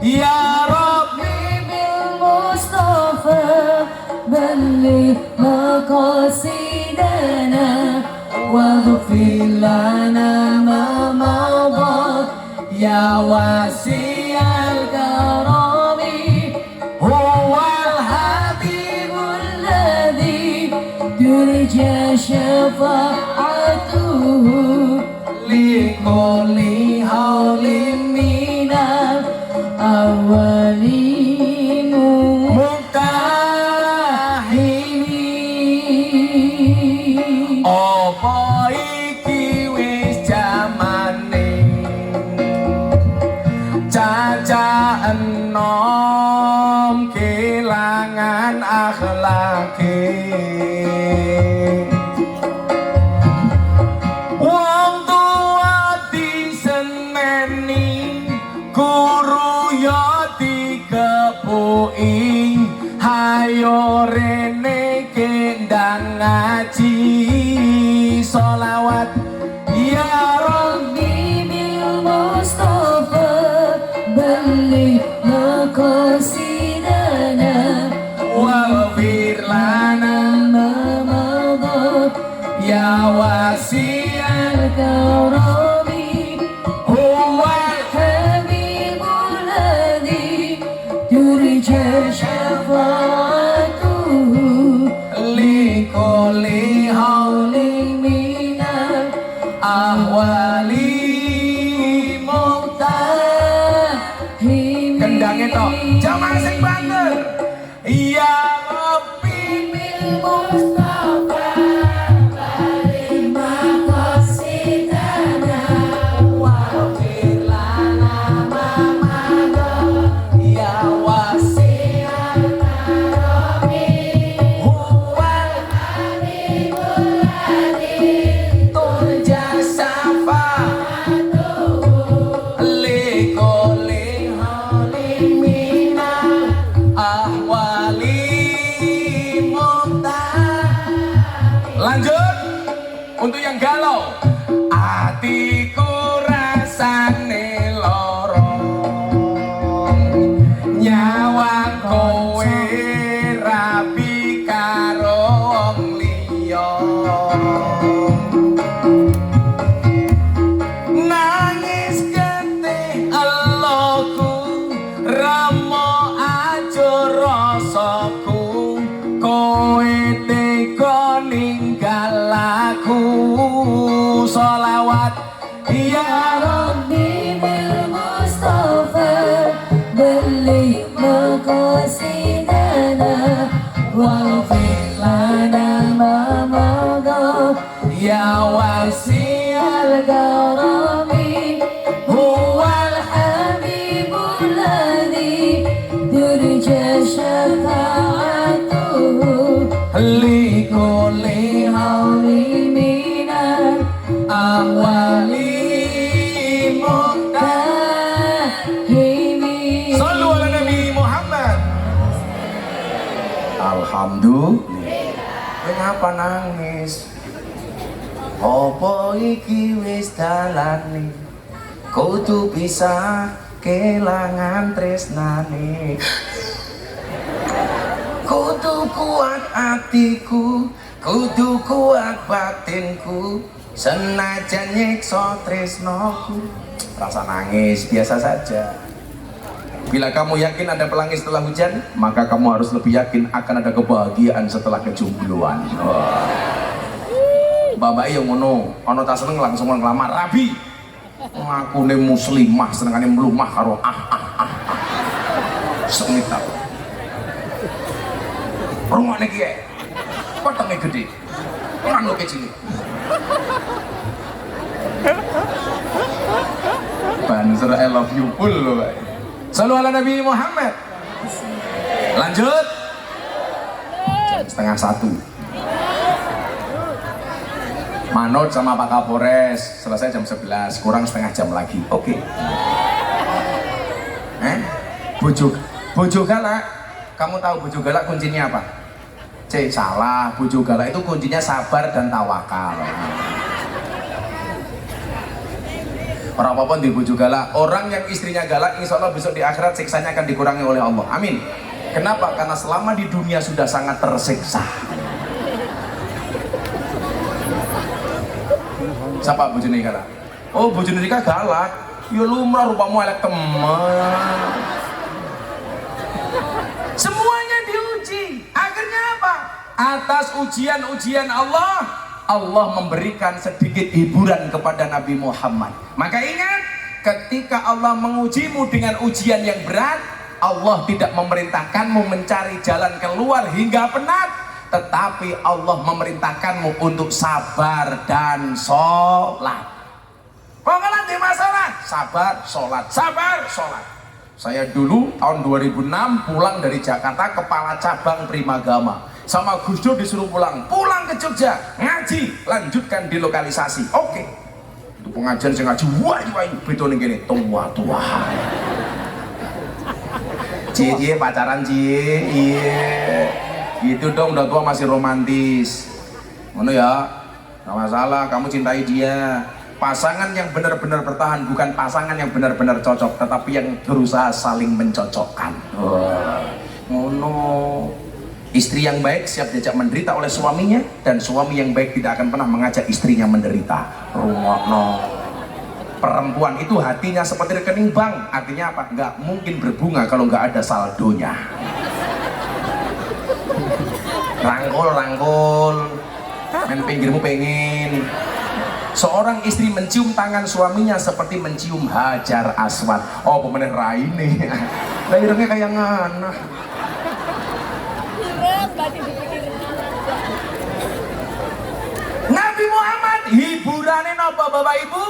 ya Rabbi bil Mustafa baligh maqasidana waghfir lana ma madha ya wasi'al karami huwal habibul ladzi turja syafa'atuhu li kulli haulim minal awali muqtahini. Apa iki wis jamane caca enom kelangan akhlake wong tua diseneni guru yo dikepuki hayo rene kendang ngaji sholawat ya Rabbi bil Mustafa baligh maqasidana waghfir lana ma madha ya wasi'al karami huwal habibul ladzi turja syafa'atuhu li kulli haulim minal ahwali muqtahini. Kendangnya toh jaman sing banter ya Rabbi bil Mustafa baligh maqasidana waghfir lana ma madha ya wasi'al karami huwal habibul ladzi turja syafa'atuhu li kulli haulim minal ahwali muqtahini. Lanjut untuk yang galau. Atiku rasane lorong nyawang kowe rabi karo wong liya nangis getih eloku ramo ajur rasaku kowe tega ninggal aku sholawat Ya Rabbi bil Mustafa beli maqasidana waghfir lana ma madha Ya wasi'al karami huwal habibul ladzi turja syafa'atuhu Likuli hawli minan awali muhtahimi. Sallu ala Nabi Muhammad. Alhamdulillah. Kenapa nangis? Apa iki wis dalane? Kudu bisa kelangan tresnane. Kudu kuat hatiku, kudu kuat batinku, senajan nyiksa tresnoku. Rasa nangis biasa saja. Bila kamu yakin ada pelangi setelah hujan, maka kamu harus lebih yakin akan ada kebahagiaan setelah kejombloan. Bapak yang ngono, ono tak seneng langsung ngelamar rabi. Ngaku ne muslimah, senengane mlumah karo sengit tau. Rungokne ki potongnya gede, rambut kecil. Banser I love you full loh Pak. Sallu ala Nabi Muhammad. Lanjut. Jam 12:30. Manut sama Pak Kapolres selesai jam 11, kurang setengah jam lagi. Oke. Bojo galak. Kamu tahu bojo galak kuncinya apa? Salah. Bojo galak itu kuncinya sabar dan tawakal. Orang apa di bojo galak, orang yang istrinya galak, insya Allah besok di akhirat siksanya akan dikurangi oleh Allah. Amin. Kenapa? Karena selama di dunia sudah sangat tersiksa. Siapa bojone galak? Oh, bojone Rika galak. Ya lumrah rupamu elek teman. Semuanya diuji. Akhirnya apa? Atas ujian-ujian Allah, Allah memberikan sedikit hiburan kepada Nabi Muhammad. Maka ingat, ketika Allah mengujimu dengan ujian yang berat, Allah tidak memerintahkanmu mencari jalan keluar hingga penat, tetapi Allah memerintahkanmu untuk sabar dan sholat. Pokoknya di masalah sabar, sholat, sabar, sholat. Saya dulu tahun 2006 pulang dari Jakarta, kepala cabang Primagama. Sama Gus Dur disuruh pulang ke Jogja, ngaji, lanjutkan di lokalisasi. Oke. Itu pengajian saya ngaji, wah, betul nih gini, tua. Cie pacaran cie, iya. Gitu dong, udah tua masih romantis. Ngono ya, nggak masalah, kamu cintai dia. Pasangan yang benar-benar bertahan, bukan pasangan yang benar-benar cocok, tetapi yang berusaha saling mencocokkan. Ngono. Istri yang baik siap diajak menderita oleh suaminya, dan suami yang baik tidak akan pernah mengajak istrinya menderita. Rungokno. Perempuan itu hatinya seperti rekening bank, artinya apa? Nggak mungkin berbunga kalau nggak ada saldonya. Rangkul, main pinggirmu pengen. Seorang istri mencium tangan suaminya seperti mencium Hajar Aswad. Oh, pemenang raine. Lahirnya kayak ngana. Nabi Muhammad hiburannya napa Bapak Ibu?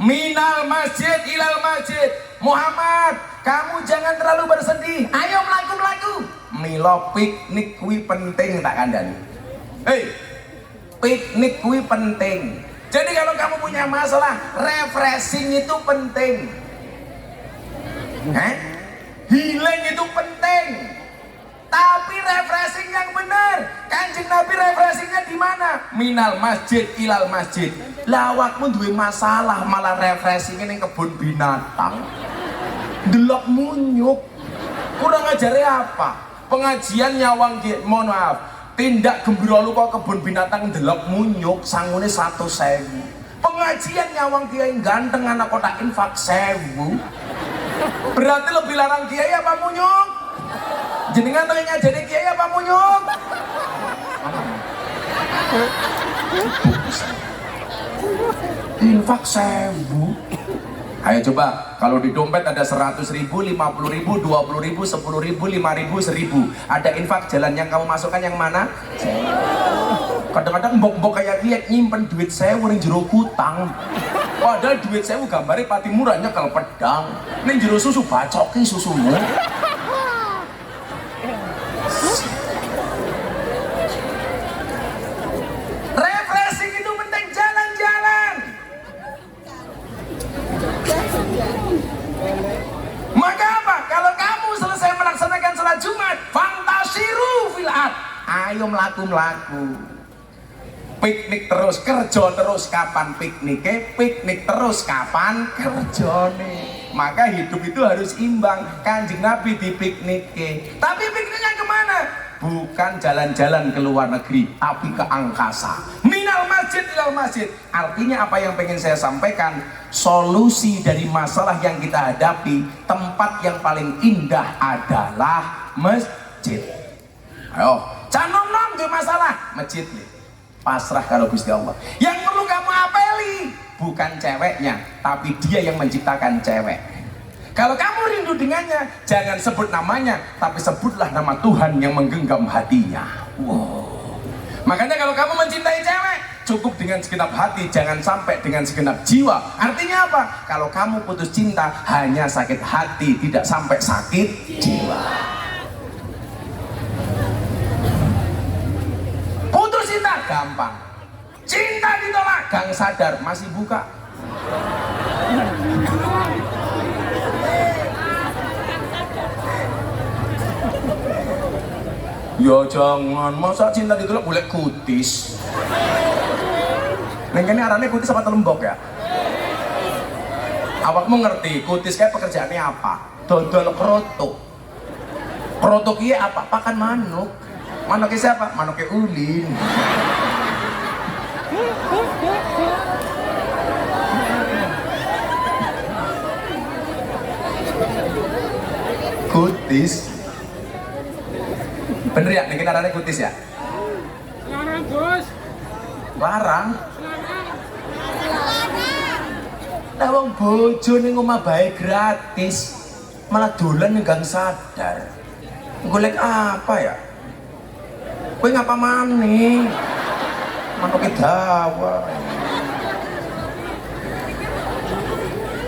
Minal masjid ilal masjid. Muhammad, kamu jangan terlalu bersedih. Ayo melaku. Milo piknik kui penting tak kandani. Piknik kui penting. Jadi kalau kamu punya masalah, refreshing itu penting. Healing itu penting. Tapi refreshing yang benar. Kanjeng Nabi refreshingnya di mana? Minal masjid ilal masjid. Lawakmu duwe masalah malah refreshingnya ning kebun binatang. Delok munyuk. Kurang ajarnya apa? Pengajian nyawang mohon maaf. Tindak gembira lu kok kebun binatang delok munyuk sangune 100.000. Pengajian nyawang kiai ganteng anak kota infak 1000. Berarti lebih larang kiai apa munyuk? Jenengan tanya jadi kiai apa munyuk? Infak 1000. Ayo coba, kalau di dompet ada 100.000, 50.000, 20.000, 10.000, 5.000, 1.000. Ada infak jalan yang kamu masukkan yang mana? Kadang-kadang mbok-mbok kayak dia nyimpen duit 1000 ning jero kutang. Padahal duit 1000 gambare pati murah nyekel pedang. Ning jero susu bacoki susumu. Refreshing itu penting, jalan-jalan. Maka apa? Kalau kamu selesai melaksanakan sholat Jumat, fantasiru fil ard. Ayo melaku-melaku. Piknik terus, kerja terus, kapan pikniknya? Piknik terus, kapan kerjane? Maka hidup itu harus imbang. Kanjeng Nabi di pikniknya. Tapi pikniknya kemana? Bukan jalan-jalan ke luar negeri, tapi ke angkasa. Minal masjid ilal masjid. Artinya apa yang pengen saya sampaikan? Solusi dari masalah yang kita hadapi, tempat yang paling indah adalah masjid. Ayo, canom-nom di masalah masjid nih. Pasrah kalau Gusti Allah. Yang perlu kamu apeli bukan ceweknya, tapi dia yang menciptakan cewek. Kalau kamu rindu dengannya, jangan sebut namanya, tapi sebutlah nama Tuhan yang menggenggam hatinya. Wow. Makanya kalau kamu mencintai cewek, cukup dengan segenap hati, jangan sampai dengan segenap jiwa. Artinya apa? Kalau kamu putus cinta, hanya sakit hati, tidak sampai sakit jiwa. Putus cinta gampang, cinta ditolak gang sadar masih buka. Ya jangan, masa cinta ditolak boleh kutis. Neng kene arane kutis apa telembok ya? Awakmu ngerti kutis kayak pekerjaannya apa? Dodol krotok. Krotok iya apa? Pakan manuk. Manuknya siapa? Manuknya ulin. Kutis. Bener ya? Neng arane kutis ya? Larang bos. Larang. Nah wong bojo ning omah bae gratis. Malah dolan ning gang sadar. Golek apa ya? Kowe ngapa maneh? Manuke dawa.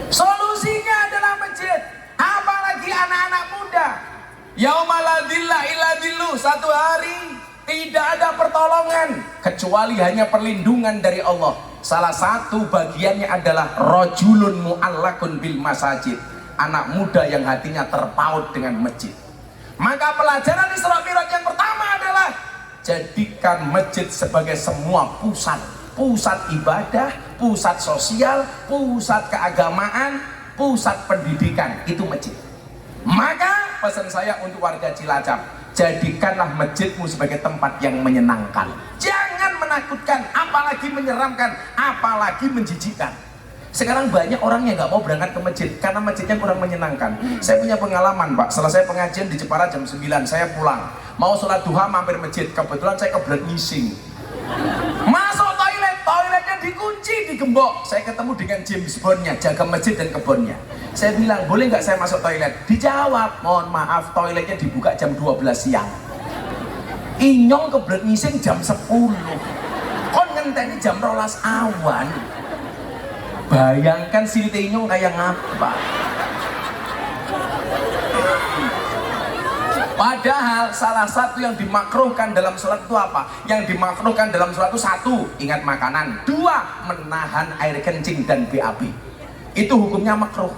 Solusinya adalah masjid. Apalagi anak-anak muda. Yaumala dzilla illa dzillu, satu hari tidak ada pertolongan kecuali hanya perlindungan dari Allah. Salah satu bagiannya adalah rajulun mu'allakun bil masajid, anak muda yang hatinya terpaut dengan masjid. Maka pelajaran Isra Mi'raj yang pertama adalah jadikan masjid sebagai semua pusat ibadah, pusat sosial, pusat keagamaan, pusat pendidikan, itu masjid. Maka pesan saya untuk warga Cilacap, jadikanlah masjidmu sebagai tempat yang menyenangkan. Jangan menakutkan, apalagi menyeramkan, apalagi menjijikkan. Sekarang banyak orang yang nggak mau berangkat ke masjid karena masjidnya kurang menyenangkan. Saya punya pengalaman Pak, selesai pengajian di Jepara jam 9, saya pulang. Mau sholat duha mampir masjid, kebetulan saya kebelet ngising. Masuk toiletnya dikunci, digembok. Saya ketemu dengan James Bond-nya, jaga masjid dan kebunnya. Saya bilang, boleh nggak saya masuk toilet? Dijawab, mohon maaf, toiletnya dibuka jam 12 siang. Inyong kebelet ngising jam 10. Kon ngenteni jam 12 awan. Bayangkan silite inyong kayak ngapa. Padahal salah satu yang dimakruhkan dalam sholat itu apa? Yang dimakruhkan dalam sholat itu satu, ingat makanan. Dua, menahan air kencing dan BAB. Itu hukumnya makruh.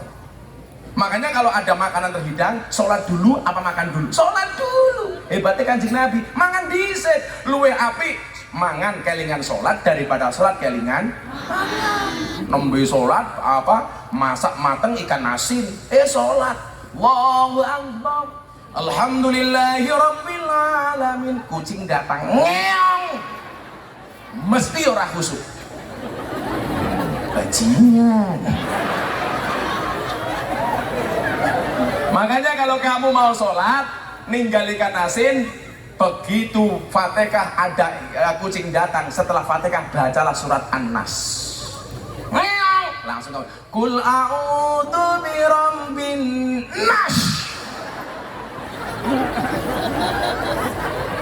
Makanya kalau ada makanan terhidang, sholat dulu apa makan dulu? Sholat dulu. Hebatnya Kanjeng Nabi, mangan dhisik, luwih apik mangan kelingan sholat daripada sholat kelingan mangan. Nembe sholat apa? Masak mateng ikan asin, sholat. Allahu Akbar. Alhamdulillahi Rabbil Alamin. Kucing datang ngeong, mesti ora khusuk. Bajingan. Makanya kalau kamu mau sholat, ninggal ikan asin, begitu Fatihah ada kucing datang, setelah Fatihah bacalah surat An-Nas. langsung kau. Kul a'udzu birabbin nas.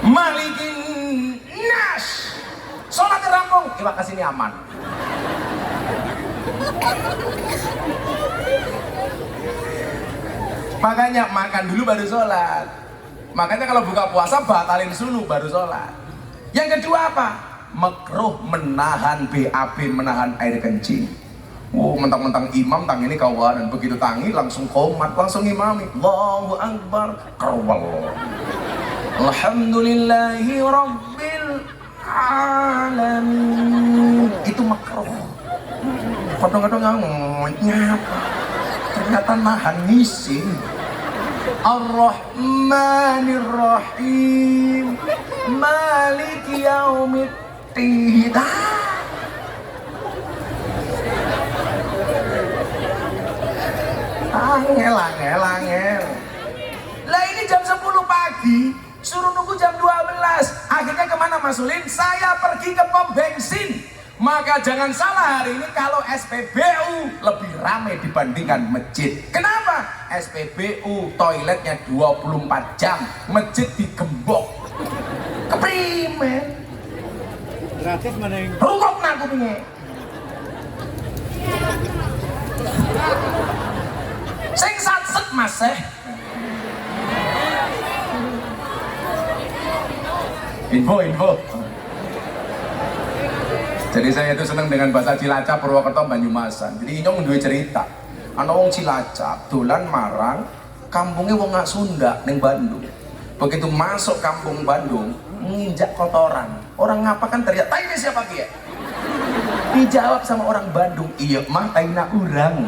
Malikin nas. Salat rampung, terima kasih ini aman. Makanya makan dulu baru sholat. Makanya kalau buka puasa batalin dulu baru sholat. Yang kedua apa? Makruh menahan BAB, menahan air kencing. Oh, mentang-mentang imam tang ini kawanan, begitu tangi langsung komat, langsung imami. Allahu Akbar, kawal. Alhamdulillahi Rabbil Alamin. Itu makruh. Kadang-kadang ngapa? Ternyata nahan ngising. Ar-Rahmanir Rahim, Maliki Yaumiddin. Angel. Lah ini jam 10 pagi, suruh nunggu jam 12. Akhirnya kemana Mas Ulin? Saya pergi ke pom bensin. Maka jangan salah, hari ini kalau SPBU lebih ramai dibandingkan masjid. Kenapa? SPBU toiletnya 24 jam, masjid digembok. Keprimen. Gratis mana yang Rungok nak kupingnya. Sing satset Mas Info. Jadi saya itu senang dengan bahasa Cilacap, Purwokerto, Banyumasan. Jadi inyong duwe cerita. Ana wong Cilacap dolan marang kampungnya wong Sunda ning Bandung. Begitu masuk kampung Bandung, nginjak kotoran. Orang ngapa kan teriak, "Taina siapa kia?" Dijawab sama orang Bandung, "Iya mah taina urang."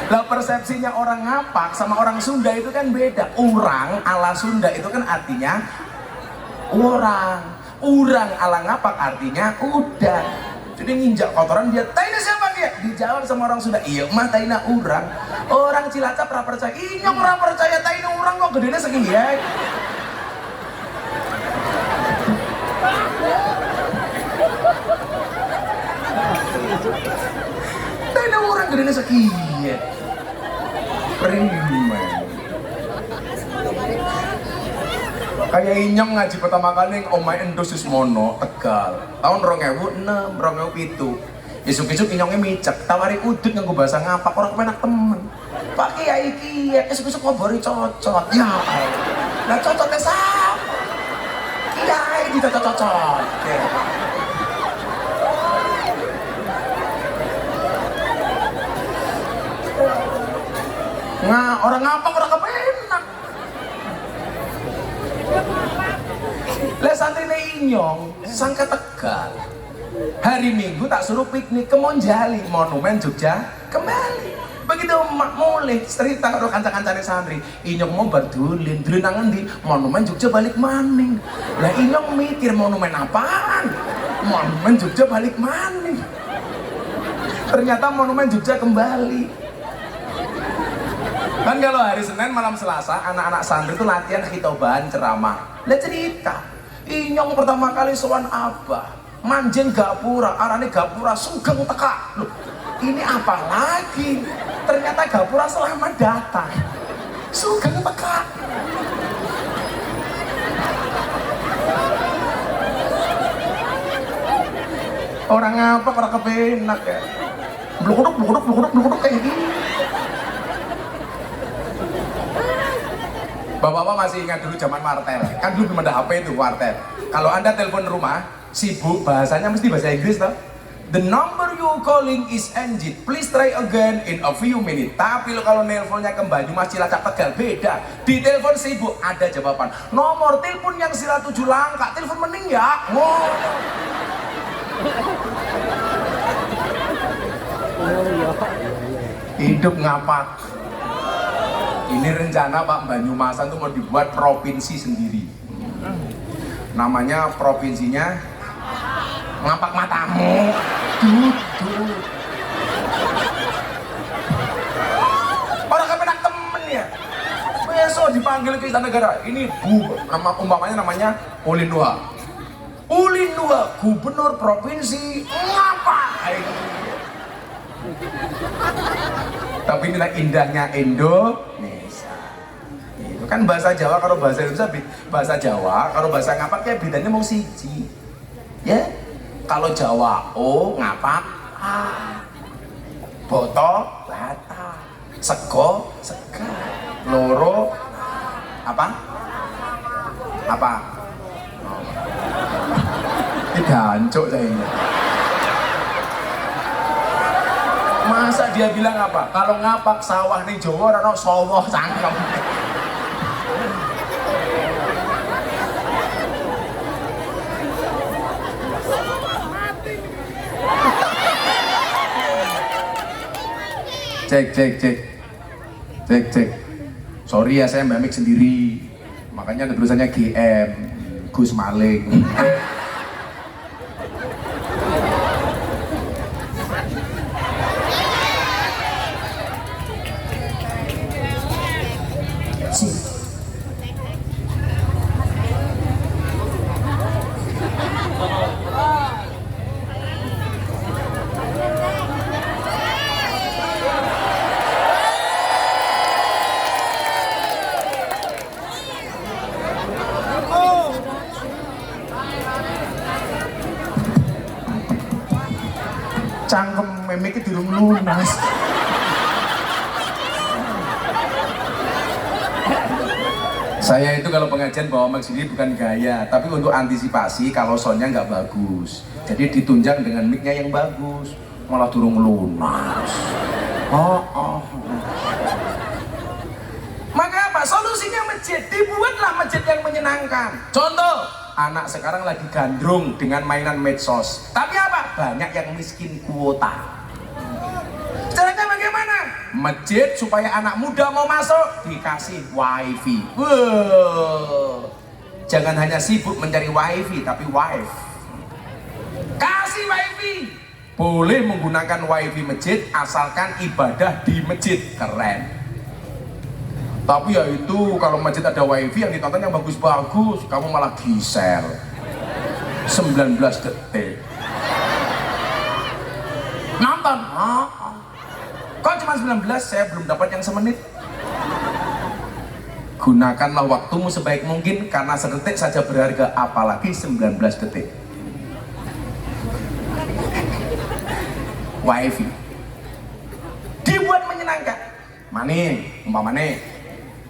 Lah persepsinya orang ngapak sama orang Sunda itu kan beda. Urang ala Sunda itu kan artinya orang. Urang ala ngapak artinya udah. Jadi nginjak kotoran dia, "Taina siapa dia?" Dijawab sama orang Sunda, "Iya mah taina urang." Orang Cilacap ora percaya, "Inyong ora percaya taina urang kok gedene segini ya." Taina urang gedene segini. Primen. Kayak inyong ngaji pertama kali yang omai endosis mono Tegal tahun 2006, 2007. Isuk-isuk inyongnya micek tawari udut nganggo bahasa ngapak orang kepenak temen. Pak Kiai Kiai isuk-isuk ngobori cocot. Ya lah cocotnya sapa? Kiai dicocot-cocot. Nah, orang ngapak orang kepenak. Lah santri inyong sangka Tegal. Hari Minggu tak suruh piknik ke Monjali, Monumen Jogja kembali. Begitu mulai cerita karo kanca-kancane santri, inyong mau berdulin nangan di Monumen Jogja balik maning. Lah inyong mikir monumen apaan? Monumen Jogja balik maning. Ternyata Monumen Jogja kembali. Kan kalau hari Senin malam Selasa anak-anak santri itu latihan khitobahan ceramah. Lah cerita, inyong pertama kali sowan Abah, manjen gapura, arane gapura sugeng teka. Loh, ini apa lagi? Ternyata gapura selamat datang. Sugeng teka. Orang apa orang kepenak ya? Blukuduk kayak gini. Bapak-bapak masih ingat dulu zaman wartel, kan dulu belum ada HP itu wartel. Kalau Anda telepon rumah, sibuk bahasanya mesti bahasa Inggris toh. The number you calling is engaged. Please try again in a few minutes. Tapi kalau nelponnya ke Banyumas, Cilacap, Tegal beda. Di telepon sibuk ada jawaban. Nomor telepon yang sila 7 langkah, telepon mending ya. Oh. Hidup ngapak. Ini rencana Pak Banyumasan tuh mau dibuat provinsi sendiri. Namanya provinsinya Ngapak Matamu. Duduk. Orang kepenak temen ya. Besok dipanggil ke Istana Negara. Ini umpamanya namanya Ulin Nuha. Ulin Nuha, Gubernur Provinsi Ngapak. Tapi inilah indahnya Indonesia. Itu kan bahasa Jawa karo bahasa Indonesia, bahasa Jawa karo bahasa ngapak kayak bedanya mau siji. Ya, kalau Jawa ngapak boto bata, sego sega, loro apa? Gancuk saya ini. Masa dia bilang apa? Kalau ngapak sawah nih Jawa ora ono sawah cangkem. Cek. Sorry ya, saya mbak sendiri. Makanya ada tulisannya GM, Gus Maling. Cangkem memeknya durung lunas. Saya itu kalau pengajian bawa mic sendiri bukan gaya, tapi untuk antisipasi kalau soundnya nggak bagus. Jadi ditunjang dengan mic-nya yang bagus, malah durung lunas. Maka apa? Solusinya masjid, dibuatlah masjid yang menyenangkan. Contoh, anak sekarang lagi gandrung dengan mainan medsos. Tapi apa? Banyak yang miskin kuota. Caranya bagaimana? Masjid supaya anak muda mau masuk dikasih wifi. Jangan hanya sibuk mencari wifi, tapi wife. Kasih wifi. Boleh menggunakan wifi masjid asalkan ibadah di masjid. Keren. Tapi ya itu kalau masjid ada wifi yang ditonton yang bagus-bagus, kamu malah gisel 19 detik nonton. Kok cuma 19? Saya belum dapat yang semenit. Gunakanlah waktumu sebaik mungkin karena sedetik saja berharga, apalagi 19 detik. Wifi dibuat menyenangkan. Umpamane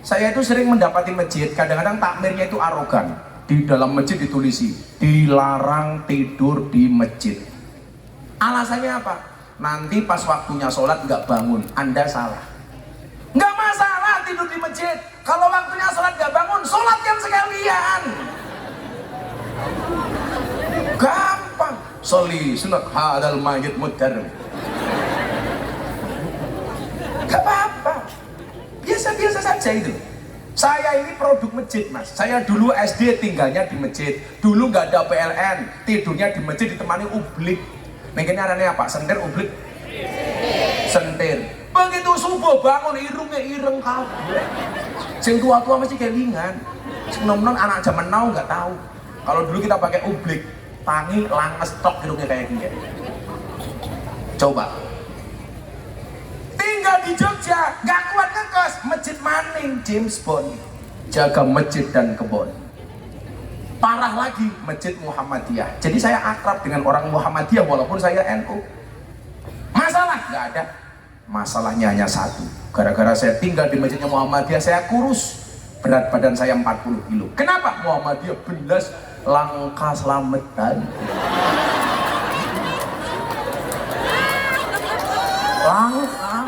saya itu sering mendapati masjid, kadang-kadang takmirnya itu arogan. Di dalam masjid ditulisi, dilarang tidur di masjid. Alasannya apa? Nanti pas waktunya sholat nggak bangun, Anda salah. Nggak masalah tidur di masjid. Kalau waktunya sholat nggak bangun, sholatkan sekalian. Gampang. Sholli sunat hadal mayit mudar. Gak apa-apa. Biasa-biasa saja itu. Saya ini produk masjid, Mas. Saya dulu SD tinggalnya di masjid. Dulu nggak ada PLN, tidurnya di masjid ditemani ublik. Mungkin arahnya apa? Sentir ublik? Sentir. Begitu subuh bangun irungnya ireng kabeh. Sing tua-tua masih kelingan. Sing nom-nom anak zaman now nggak tahu. Kalau dulu kita pakai ublik, tangi langes tok irungnya kayak gini. Coba. Tinggal di Jogja, nggak kuat ngekos, masjid maning James Bond, jaga masjid dan kebun. Parah lagi, masjid Muhammadiyah. Jadi saya akrab dengan orang Muhammadiyah walaupun saya NU. Masalah? Nggak ada. Masalahnya hanya satu. Gara-gara saya tinggal di masjidnya Muhammadiyah, saya kurus. Berat badan saya 40 kilo. Kenapa? Muhammadiyah belas langkah selamatan. Langkah.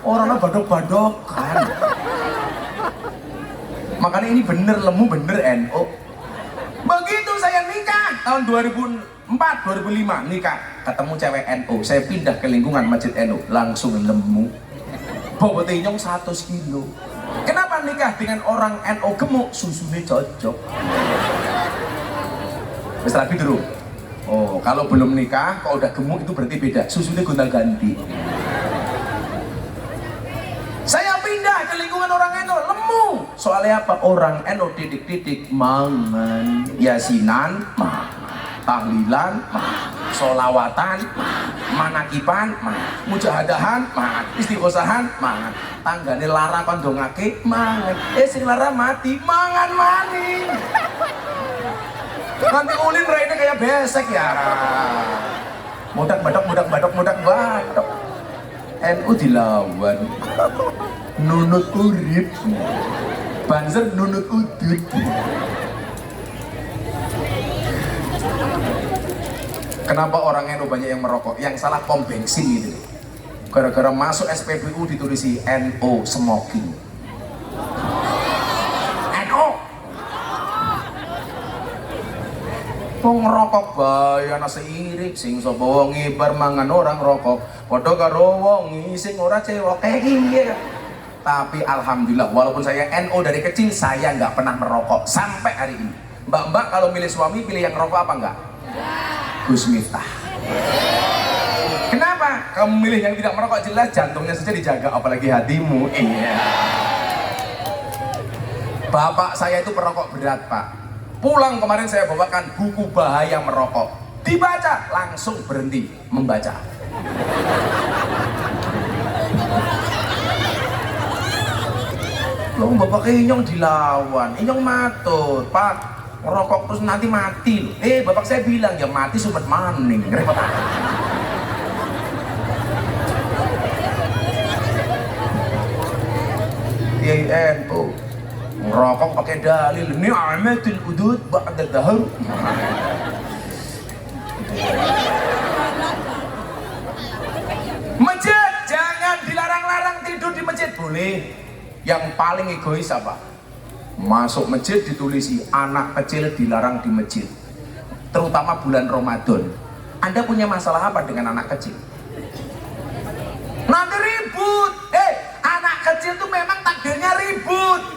Orangnya badok-badokan. Makanya ini bener lemu, bener NU. Begitu saya nikah tahun 2004, 2005 nikah, ketemu cewek NU, saya pindah ke lingkungan masjid NU, langsung lemu. Bobot inyong 100 kilo. Kenapa nikah dengan orang NU gemuk? Susunya cocok. Wis rapi dulu. Oh, kalau belum nikah, kalau udah gemuk itu berarti beda. Susunya gonta-ganti. Saya pindah ke lingkungan orang NU, lemu. Soalnya apa? Orang NU didik-didik mangan, yasinan, tahlilan, solawatan, manakipan mangan, mujahadahan mangan, istighosahan mangan, tanggane lara kon dongake mangan, sing lara mati mangan maning. Nanti ulin raine kayak besek ya. Mudak badok. NU dilawan. Nunut urip. Banzer nunut udut. Kenapa orang NU banyak yang merokok? Yang salah pom bensin gitu. Gara-gara masuk SPBU ditulisi NO smoking. NO. Wong ngerokok bae ana seirik sing sapa wong ngibar mangan orang rokok padha karo wong sing ora cewek kayak tapi alhamdulillah walaupun saya NO dari kecil saya nggak pernah merokok sampai hari ini. Mbak-mbak kalau milih suami pilih yang rokok apa enggak? Gus Miftah. Kenapa? Kamu milih yang tidak merokok jelas jantungnya saja dijaga apalagi hatimu. Iya. Bapak saya itu perokok berat, Pak. Pulang kemarin saya bawakan buku bahaya merokok. Dibaca, langsung berhenti membaca. Loh, bapak Inyong dilawan. Inyong matur, Pak, merokok terus nanti mati. Bapak saya bilang, ya mati sumpet maning. Repot amat. INU ngerokok pakai dalil ni'matul udud ba'da dahar. Masjid jangan dilarang-larang tidur di masjid boleh. Yang paling egois apa? Masuk masjid ditulisi anak kecil dilarang di masjid. Terutama bulan Ramadan. Anda punya masalah apa dengan anak kecil? Nanti ribut. Anak kecil tuh memang takdirnya ribut.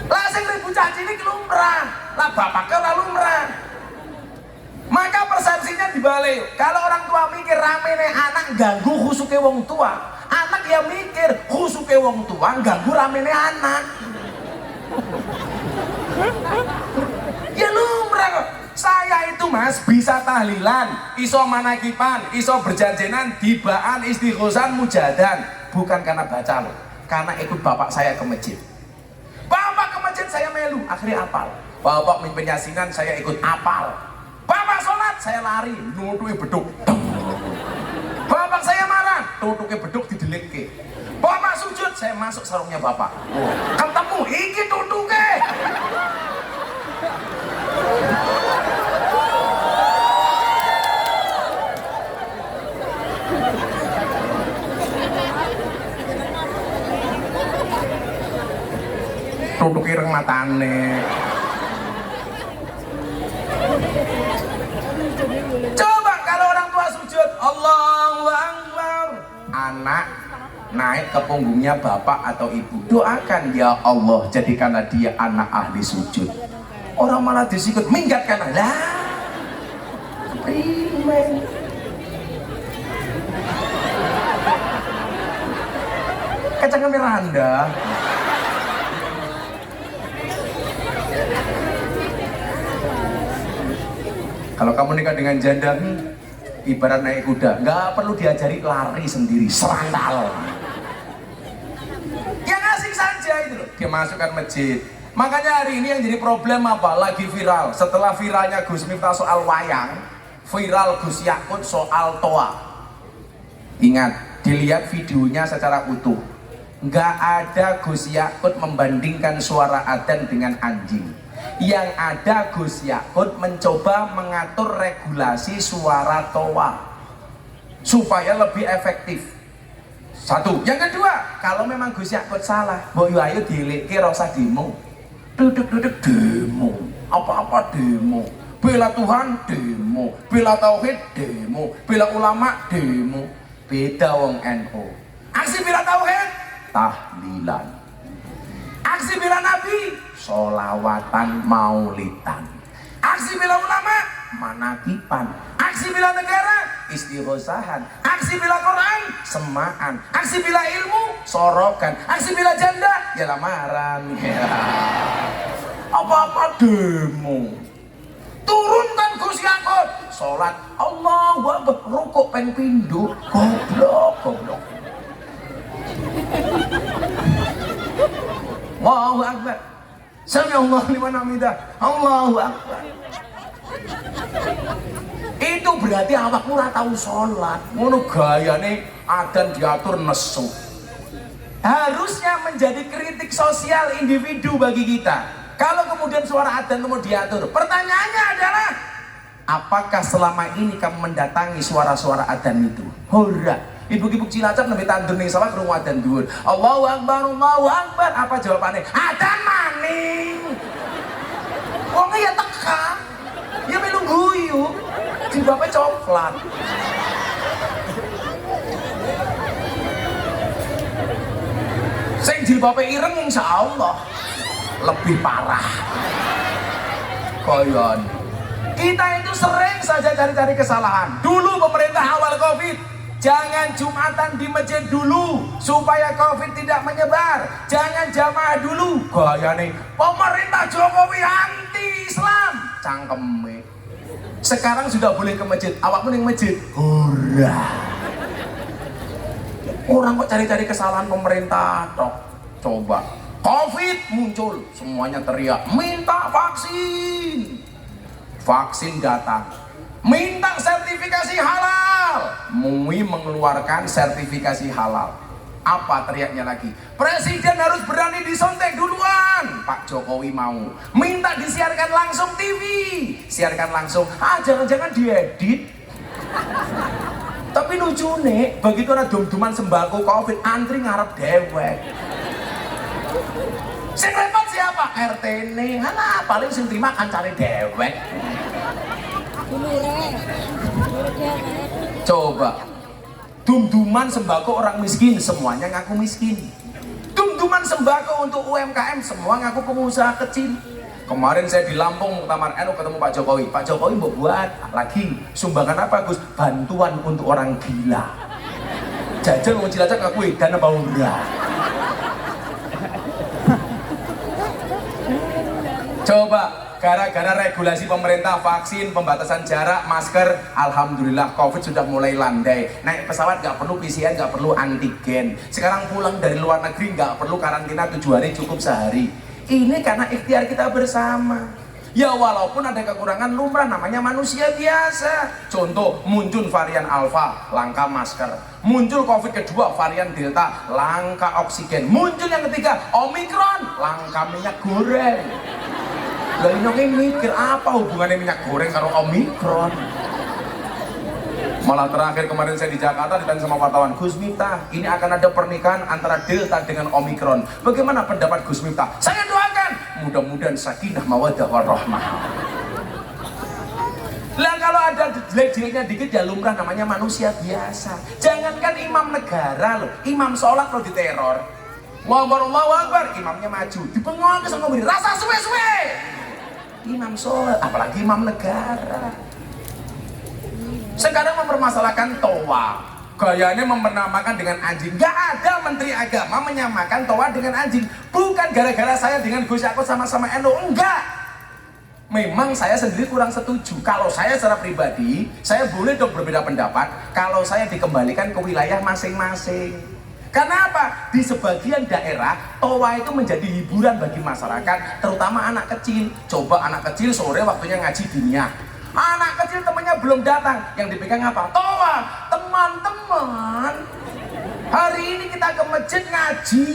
Lah sing ribut caci ini lumrah, lah bapaknya lah lumrah. Maka persepsinya dibalik. Kalau orang tua mikir rame nih anak ganggu khusuke wong tua, anak yang mikir khusuke wong tua ganggu rame nih anak. Ya lumrah kok. Saya itu mas bisa tahlilan, iso manakipan, iso berjanjenan, dibaan, istighosan, mujadan, bukan karena baca loh, karena ikut bapak saya ke masjid. Bapak ke masjid saya melu, akhirnya apal. Bapak mimpin yasinan saya ikut apal. Bapak sholat saya lari, nutuki beduk. Bapak saya marah, nutuki beduk didelikke. Bapak sujud saya masuk sarungnya bapak. Ketemu iki tutuke. Tutuk ireng matane. Coba kalau orang tua sujud Allahu Akbar, anak naik ke punggungnya bapak atau ibu, doakan ya Allah jadikanlah dia anak ahli sujud. Orang malah disikut minggat kan lah. Kacang merah Anda. Kalau kamu nikah dengan janda, ibarat naik kuda, nggak perlu diajari lari sendiri, serandal. Yang asik saja itu loh, dia masukkan masjid. Makanya hari ini yang jadi problem apa? Lagi viral. Setelah viralnya Gus Miftah soal wayang, viral Gus Yakut soal toa. Ingat, dilihat videonya secara utuh. Nggak ada Gus Yakut membandingkan suara adzan dengan anjing. Yang ada Gus Yakut mencoba mengatur regulasi suara toa supaya lebih efektif. Satu. Yang kedua, kalau memang Gus Yakut salah, mbok yo ayo dileke ora usah demo. Duduk-duduk demo. Apa-apa demo. Bela Tuhan demo, bela tauhid demo, bela ulama demo. Beda wong NU. Aksi bela tauhid tahlilan. Aksi bela Nabi, sholawatan maulidan. Aksi bela ulama, manakipan. Aksi bela negara, istighosahan. Aksi bela Quran, semaan. Aksi bela ilmu, sorokan. Aksi bela janda, ya lamaran. Apa-apa demo. Turunkan Gus Yakut, sholat Allahu Akbar rukuk ping pindho goblok Allahu Akbar sami Allahu liman hamidah Allahu Akbar. Itu berarti awakmu ora tau sholat. Ngono gayane adzan diatur nesu. Harusnya menjadi kritik sosial individu bagi kita. Kalau kemudian suara adzan mau diatur, pertanyaannya adalah apakah selama ini kamu mendatangi suara-suara adzan itu? Ora. Ibu-ibu Cilacap nembe tandur ning sawah krungu adzan dhuwur. Allahu Akbar, Allahu Akbar. Apa jawabannya? Adzan maning. Wong ya tekan. Ya melu guyu. Jilbabnya coklat. Sing jilbabnya ireng insyaallah lebih parah. Koyon. Kita itu sering saja cari-cari kesalahan. Dulu pemerintah awal Covid, jangan Jumatan di masjid dulu supaya Covid tidak menyebar. Jangan jamaah dulu. Gayane pemerintah Jokowi anti Islam. Cangkeme. Sekarang sudah boleh ke masjid. Awakmu ning masjid. Ora. Orang kok cari-cari kesalahan pemerintah tok. Coba. Covid muncul, semuanya teriak minta vaksin. Vaksin datang. Minta sertifikasi halal. MUI mengeluarkan sertifikasi halal. Apa teriaknya lagi? Presiden harus berani disontek duluan. Pak Jokowi mau. Minta disiarkan langsung TV. Siarkan langsung. Jangan-jangan diedit. Tapi lucu nih, begitu ada dum-duman sembako Covid, antri ngarep dewek. Sing repot siapa? RT nih. Paling sing terima kan cari dewek. Coba. Dum-duman sembako orang miskin, semuanya ngaku miskin. Dum-duman sembako untuk UMKM, semua ngaku pengusaha kecil. Kemarin saya di Lampung Muktamar NU ketemu Pak Jokowi. Pak Jokowi mau buat lagi sumbangan apa Gus? Bantuan untuk orang gila. Jajal mau Cilacap ngaku dana baura. Coba gara-gara regulasi pemerintah, vaksin, pembatasan jarak, masker, alhamdulillah Covid sudah mulai landai. Naik pesawat nggak perlu PCR, nggak perlu antigen. Sekarang pulang dari luar negeri nggak perlu karantina 7 hari, cukup sehari. Ini karena ikhtiar kita bersama. Ya walaupun ada kekurangan lumrah, namanya manusia biasa. Contoh, muncul varian Alpha, langka masker. Muncul Covid kedua, varian Delta, langka oksigen. Muncul yang ketiga, Omikron, langka minyak goreng. Lah ini mikir apa hubungannya minyak goreng karo Omikron? Malah terakhir kemarin saya di Jakarta ditanya sama wartawan, Gus Miftah, ini akan ada pernikahan antara Delta dengan Omikron. Bagaimana pendapat Gus Miftah? Saya doakan mudah-mudahan sakinah mawaddah warahmah. Lah kalau ada jelek-jeleknya dikit ya lumrah, namanya manusia biasa. Jangankan imam negara loh, imam sholat lo diteror. Allahu Akbar, imamnya maju, dibengong ke sama beri, rasa suwe-suwe. Imam sholat, apalagi imam negara. Sekarang mempermasalahkan toa, gayanya menamakan dengan anjing. Gak ada menteri agama menyamakan toa dengan anjing. Bukan gara-gara saya dengan Gus Yakut sama-sama NU, enggak. Memang saya sendiri kurang setuju. Kalau saya secara pribadi, saya boleh dong berbeda pendapat kalau saya dikembalikan ke wilayah masing-masing. Karena apa? Di sebagian daerah, toa itu menjadi hiburan bagi masyarakat, terutama anak kecil. Coba anak kecil sore waktunya ngaji diniyah. Anak kecil temennya belum datang, yang dipegang apa? Toa. Teman-teman, hari ini kita ke masjid ngaji.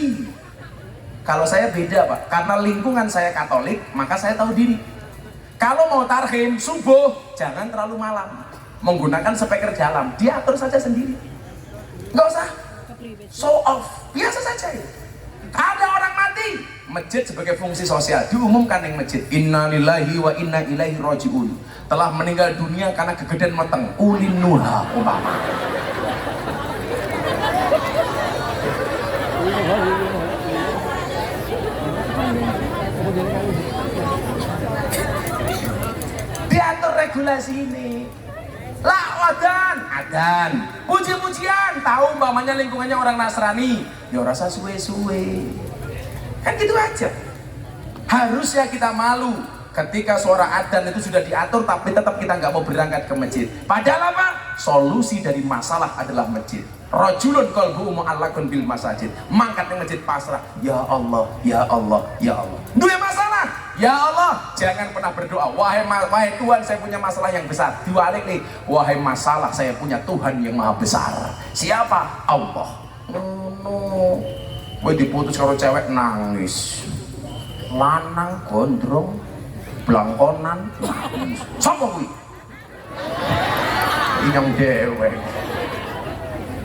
Kalau saya beda Pak, karena lingkungan saya Katolik, maka saya tahu diri. Kalau mau tarhim, subuh, jangan terlalu malam. Menggunakan speaker dalam, diatur saja sendiri. Nggak usah show off, biasa saja ya. Ada orang mati, masjid sebagai fungsi sosial diumumkan yang masjid. Innalillahi wa inna ilaihi rajiun. Telah meninggal dunia karena kegedean meteng. Ulin nuha umpama. Diatur regulasi ini. Lah adan, puji-pujian, tahu umpamanya lingkungannya orang Nasrani, ya rasa suwe-suwe. Kan gitu aja. Harusnya kita malu ketika suara adzan itu sudah diatur tapi tetap kita nggak mau berangkat ke masjid. Padahal apa? Solusi dari masalah adalah masjid. Rajulun qalbuhu mu'allaqun bil masajid. Mangkat ke masjid pasrah. Ya Allah, ya Allah, ya Allah. Dua masalah. Ya Allah, jangan pernah berdoa. Wahai Tuhan, saya punya masalah yang besar. Diwalik nih. Wahai masalah, saya punya Tuhan yang maha besar. Siapa? Allah. No. Gue diputus kalau cewek nangis. Lanang gondrong blangkonan sapa kuwi inyong dewek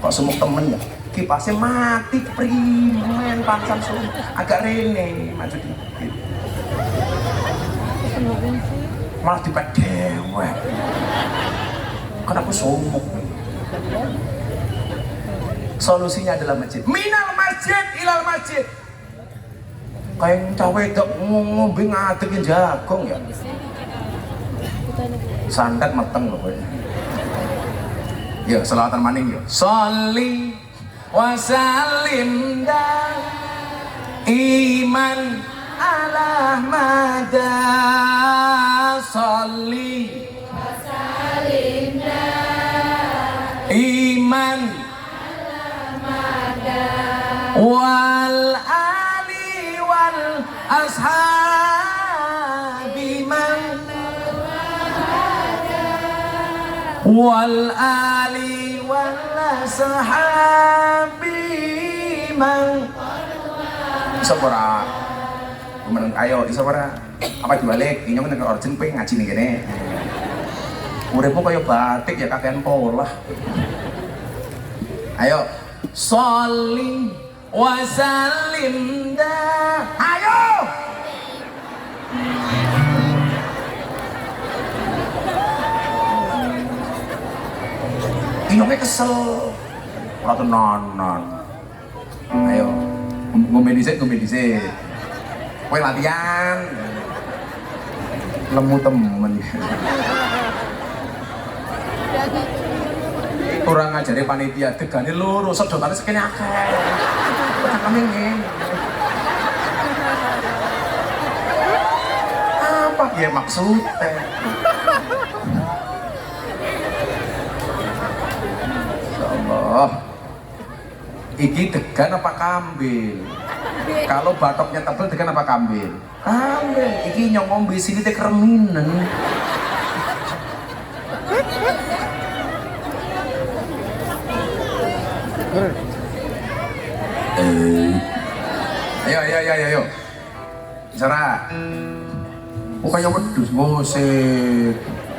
kok semuk temen ya kipasnya mati primen pansan sun agak rene maju dikit malah dipet dewek kan aku somuk. Solusinya adalah masjid. Minal masjid ilal masjid. Kayak cawe gak ngombe ngadekin jagung ya. Sandat meteng loh. Ya, selawatan maning ya. Sholli wa sallim da iman ala mada. Sholli wa sallim da iman ala mada. Wal ashabi man wal ali wal ashabi man iso ora meneng ayo iso ora apa dibalik ini meneng origin pengen ngaji nih gini uripmu kaya batik ya kakean pola ayo sholli wa sallim da ayo inoknya kesel ora tenanan ayo ngombe dhisik kowe latihan lemu temen kurang ngajari panitia degane loro sedotane sekene akeh kami ngene apa ya maksudnya insyaallah iki degan apa kambil kalau batoknya tebel degan apa kambil iki nyong ngombe sini teh kreminen ayo Sarah kayak wedus musik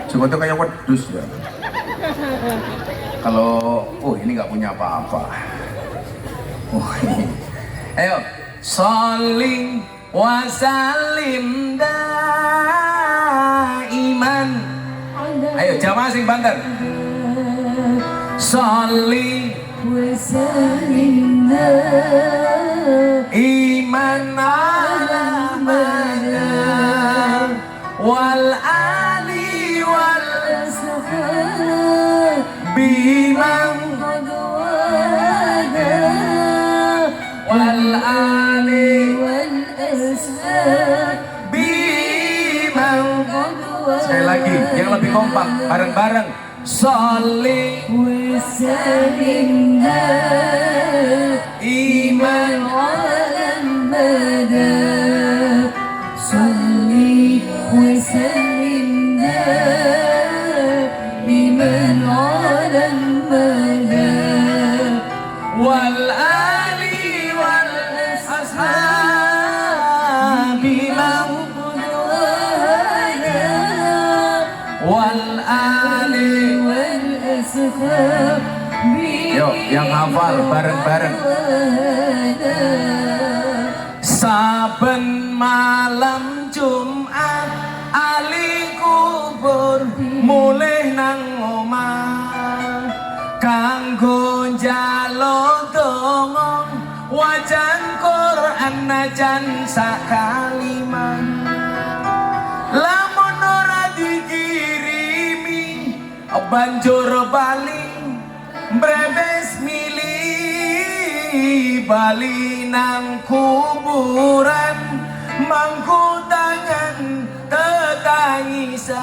cuma tuh kayak wedus ya kalau ini nggak punya apa-apa ayo sholli wa sallim daiman ayo jamaah sing banter sholli wa sallim iman ala madar wal ali wal sahab biman wal ali wal ashab biman sekali lagi yang lebih kompak bareng-bareng sholli wa sallim iman ala madar sholli wa sallim iman ala madar wal ali wal ashabi wal ali wal ashab. Yuk, yang hafal bareng-bareng. Saben malam Jumat ali kubur mulih nang omah kanggo njaluk donga wajan Quran najan sakaliman lamun ora dikirimi banjur bali brebes milih bali nang kuburan mangku tangan tangisan.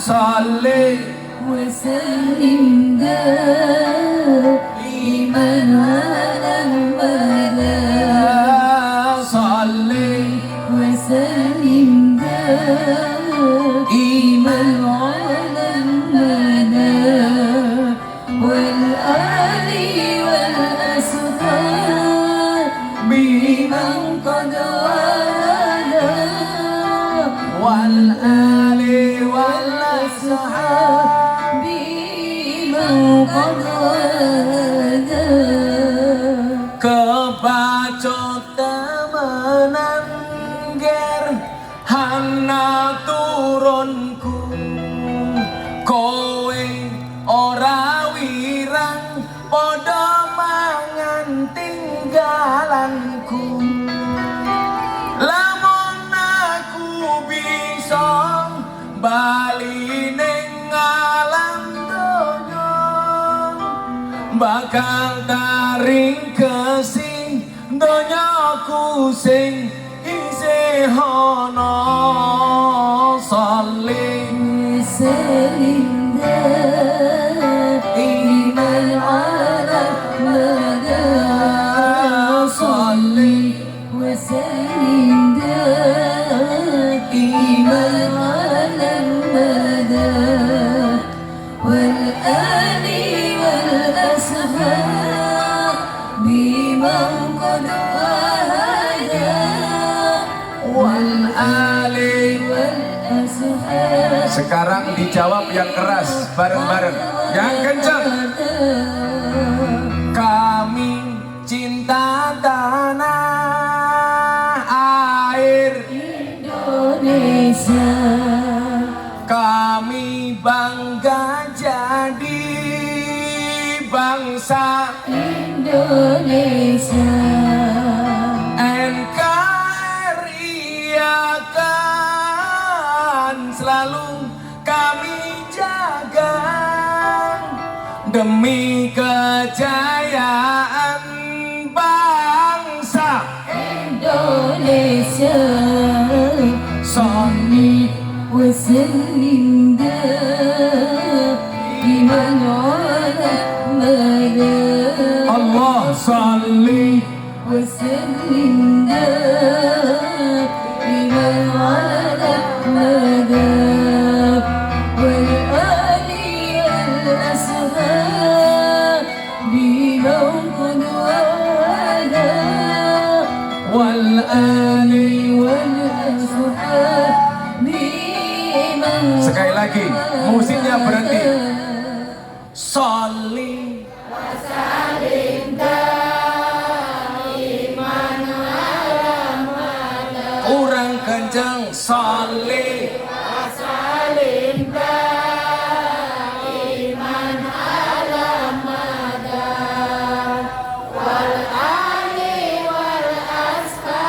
Salih وسلم دائما على المدى Salih وسلم دائما على المدى والآل والأصحاب بمن قد والى wal ali wal ashab بمن قد والى kebacut temenan ger hana turunku kowe ora wirang padha mangan tinggalanku lamun aku bisa bali ning alam donya bakal taring kesing donyaku sing isih ana. Salih وسلم دائما على المدى صلي وسلم دائما على المدى والآل والأصحاب بمن قد وهدى ali. والأصحاب Sekarang dijawab yang keras bareng-bareng, yang kencang. Kami cinta tanah air, Indonesia kami bangga jadi bangsa Indonesia NKRI akan selalu kami jaga demi kejayaan bangsa Indonesia Salih وسلم دائما على المدى Allah salih وسلم دائما على المدى والآل والأصحاب بمن قد والى wal ali. والأصحاب بمن Sekali lagi musiknya berhenti. Salih kurang kencang. Salih ali wal ashab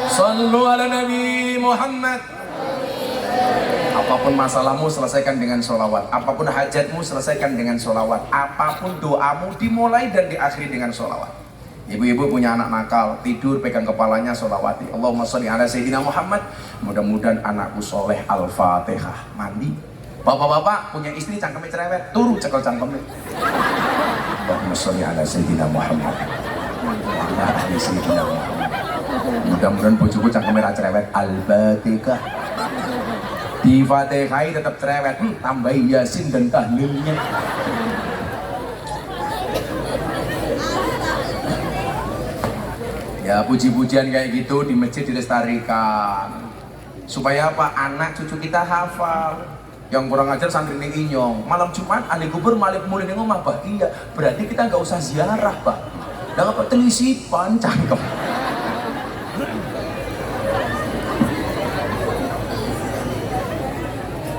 sallu ala Nabi Muhammad. Apapun masalahmu selesaikan dengan sholawat, apapun hajatmu selesaikan dengan sholawat, apapun doamu dimulai dan diakhiri dengan sholawat. Ibu-ibu punya anak nakal, tidur pegang kepalanya sholawati Allahumma sholli ala Sayyidina Muhammad. Mudah-mudahan anakku soleh. Al-Fatihah. Mandi. Bapak-bapak punya istri cangkemnya cerewet, turu cekel cangkemnya. Allahumma sholli ala Sayyidina Muhammad wa ala ahli Sayyidina Muhammad. Mudah-mudahan bojoku cangkemnya cerewet. Al-Fatihah. Di Fatihai tetap cerewet, tambahi Yasin dan tahlilnya. Ya puji-pujian kayak gitu di masjid dilestarikan supaya apa? Anak cucu kita hafal. Yang kurang ajar santri ini inyong malam Jumat ahli kubur malik mulai ning omah bahagia, berarti kita nggak usah ziarah Pak. Nggak apa telisipan cangkem.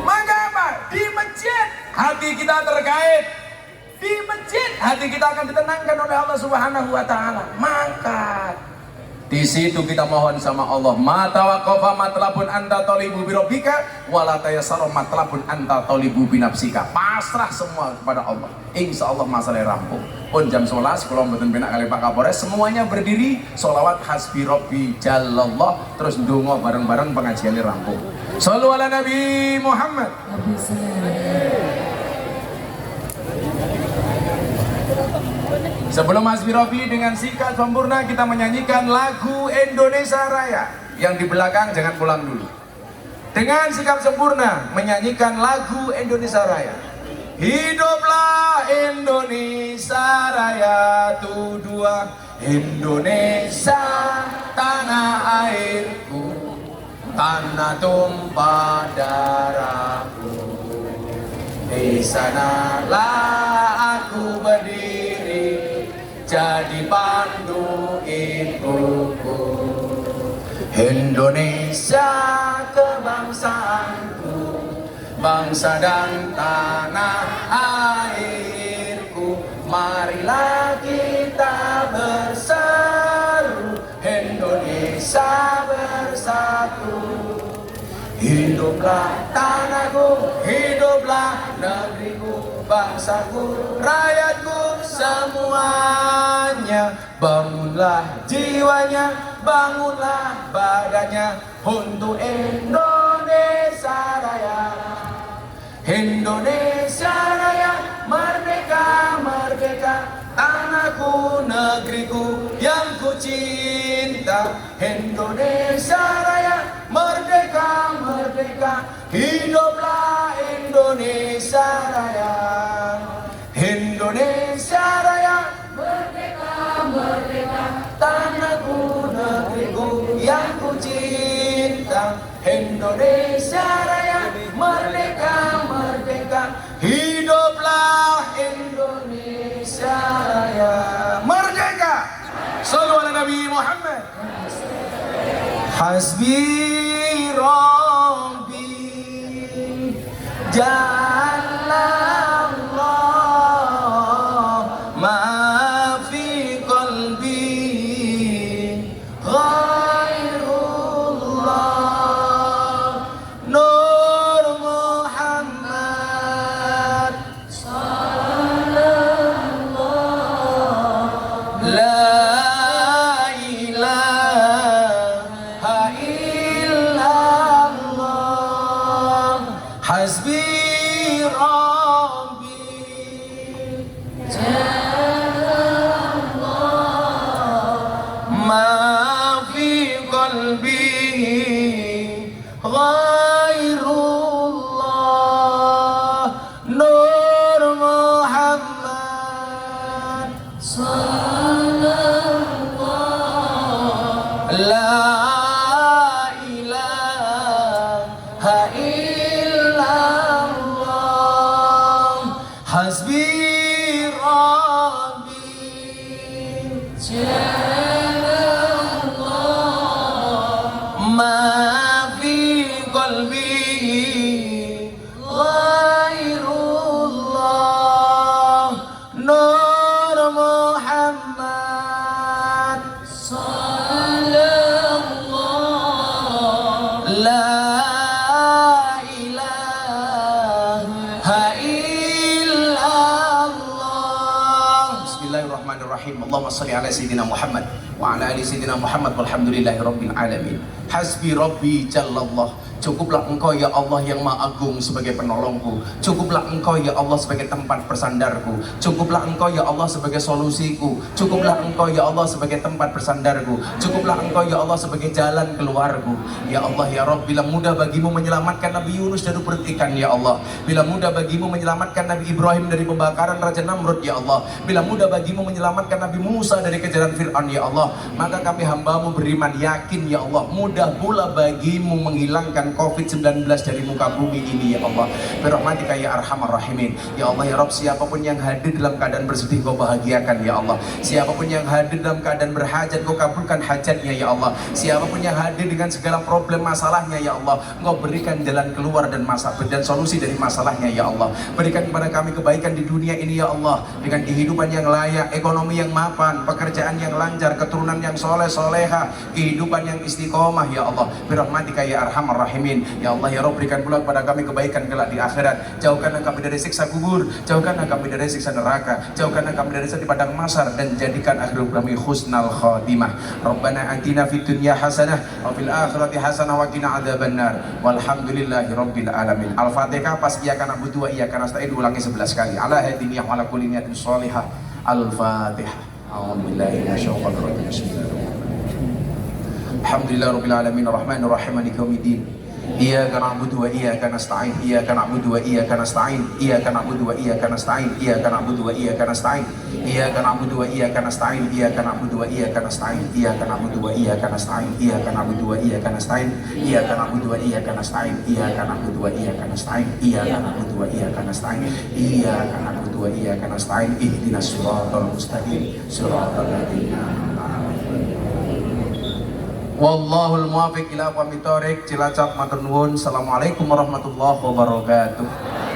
Maka apa? Di masjid hati kita terkait. Di masjid hati kita akan ditenangkan oleh Allah Subhanahu wa taala. Maka Di situ kita mohon sama Allah, mata waqafa matlabun anta talibu birobika wala tayassara matlabun anta talibu binafsika. Pasrah semua kepada Allah. Insya Allah masalah rampung. Pun jam 11 kalau mboten penak kali Pak Kapolres, semuanya berdiri sholawat hasbi robbi jalallah, terus ndonga bareng-bareng pengajiannya rampung. Shallu ala Nabi Muhammad. Sebelum Hasbi Robbi dengan sikat sempurna, kita menyanyikan lagu Indonesia Raya. Yang di belakang jangan pulang dulu. Dengan sikap sempurna menyanyikan lagu Indonesia Raya. Hiduplah Indonesia Raya, tu dua Indonesia tanah airku, tanah tumpah darahku. Di sanalah aku berdiri, jadi pandu ibuku. Indonesia kebangsaanku, bangsa dan tanah airku. Marilah kita berseru, Indonesia bersatu. Hiduplah tanahku, hiduplah negeriku, bangsaku, rakyatku semuanya. Bangunlah jiwanya, bangunlah badannya untuk Indonesia Raya. Indonesia Raya, merdeka, merdeka, tanahku, negeriku yang ku cinta. Indonesia Raya, merdeka, merdeka, hiduplah Indonesia Raya. Indonesia Raya, merdeka, merdeka, tanahku, negeriku yang ku cinta. Indonesia Raya, merdeka, merdeka, hiduplah Indonesia Raya. Merdeka. Shallu ala Nabi Muhammad. Hasbi Rabbi Jalallah ma fi qalbi ghairullah Nur Muhammad sallallahu la Hasbi Rabbi Jalallah ma fi qalbi ghairullah Nur Muhammad sallallahu la ilaha Hasbi Rabbi Jalallah ma fi qalbi ghairullah Nur Muhammad sallallahu la Bismillahirrahmanirrahim. Allahumma shalli ala sayyidina Muhammad wa ala ali sayyidina Muhammad walhamdulillahi rabbil alamin. Hasbi Rabbi Jalallah. Cukuplah Engkau ya Allah yang Maha Agung sebagai penolongku. Cukuplah Engkau ya Allah sebagai tempat bersandarku. Cukuplah Engkau ya Allah sebagai solusiku. Cukuplah Engkau ya Allah sebagai tempat bersandarku. Cukuplah Engkau ya Allah sebagai jalan keluarku. Ya Allah ya Rabb, bila mudah bagimu menyelamatkan Nabi Yunus dari perut ikan ya Allah. Bila mudah bagimu menyelamatkan Nabi Ibrahim dari pembakaran Raja Namrud ya Allah. Bila mudah bagimu menyelamatkan Nabi Musa dari kejaran Fir'aun ya Allah, maka kami hambamu beriman yakin ya Allah, mudah pula bagimu menghilangkan menghilangkan COVID-19 dari muka bumi ini ya Allah. Birahmatika ya arhamar rahimin. Ya Allah ya Rabb, siapapun yang hadir dalam keadaan bersedih Kau bahagiakan ya Allah. Siapapun yang hadir dalam keadaan berhajat Kau kabulkan hajatnya ya Allah. Siapapun yang hadir dengan segala problem masalahnya ya Allah, Engkau berikan jalan keluar dan solusi dari masalahnya ya Allah. Berikan kepada kami kebaikan di dunia ini ya Allah, dengan kehidupan yang layak, ekonomi yang mapan, pekerjaan yang lancar, keturunan yang soleh soleha, kehidupan yang istiqomah ya Allah. Birahmatika ya arhamar rahimin. Ya Allah ya Rabb, berikan pula kepada kami kebaikan kelak di akhirat. Jauhkanlah kami dari siksa kubur, jauhkanlah kami dari siksa neraka, jauhkanlah kami dari siksa di padang mahsyar, dan jadikan akhir kami husnal khatimah. Rabbana atina fid dunya hasanah wa fil akhirati hasanah wa qina adzabannar. Walhamdulillahi rabbil alamin. Al-Fatihah pas iyyaka na'budu wa iyyaka nasta'in ulangi 11 kali. Ala hadiniya wa ala kulli niyatin shalihah. Al-Fatihah. A'udzubillahi minasyaitonir rajim. Bismillahirrahmanirrahim. Alhamdulillah rabbil alamin arrahmanir rahim maliki yaumiddin. Iyyaka na'budu wa iyyaka nasta'in. Iyyaka na'budu wa iyyaka nasta'in. Iyyaka na'budu wa iyyaka nasta'in. Iyyaka na'budu wa iyyaka nasta'in. Iyyaka na'budu wa iyyaka nasta'in. Iyyaka na'budu wa iyyaka nasta'in. Iyyaka na'budu wa iyyaka nasta'in. Iyyaka na'budu wa iyyaka nasta'in. Iyyaka na'budu wa iyyaka nasta'in. Iyyaka na'budu wa iyyaka nasta'in. Iyyaka na'budu wa iyyaka nasta'in. Iyyaka na'budu wa iyyaka nasta'in. Ihdinas siratal mustaqim. Siratal ladzina Wallahul muwaffiq ila aqwamit thoriq. Cilacap matur nuwun. Assalamualaikum warahmatullahi wabarakatuh.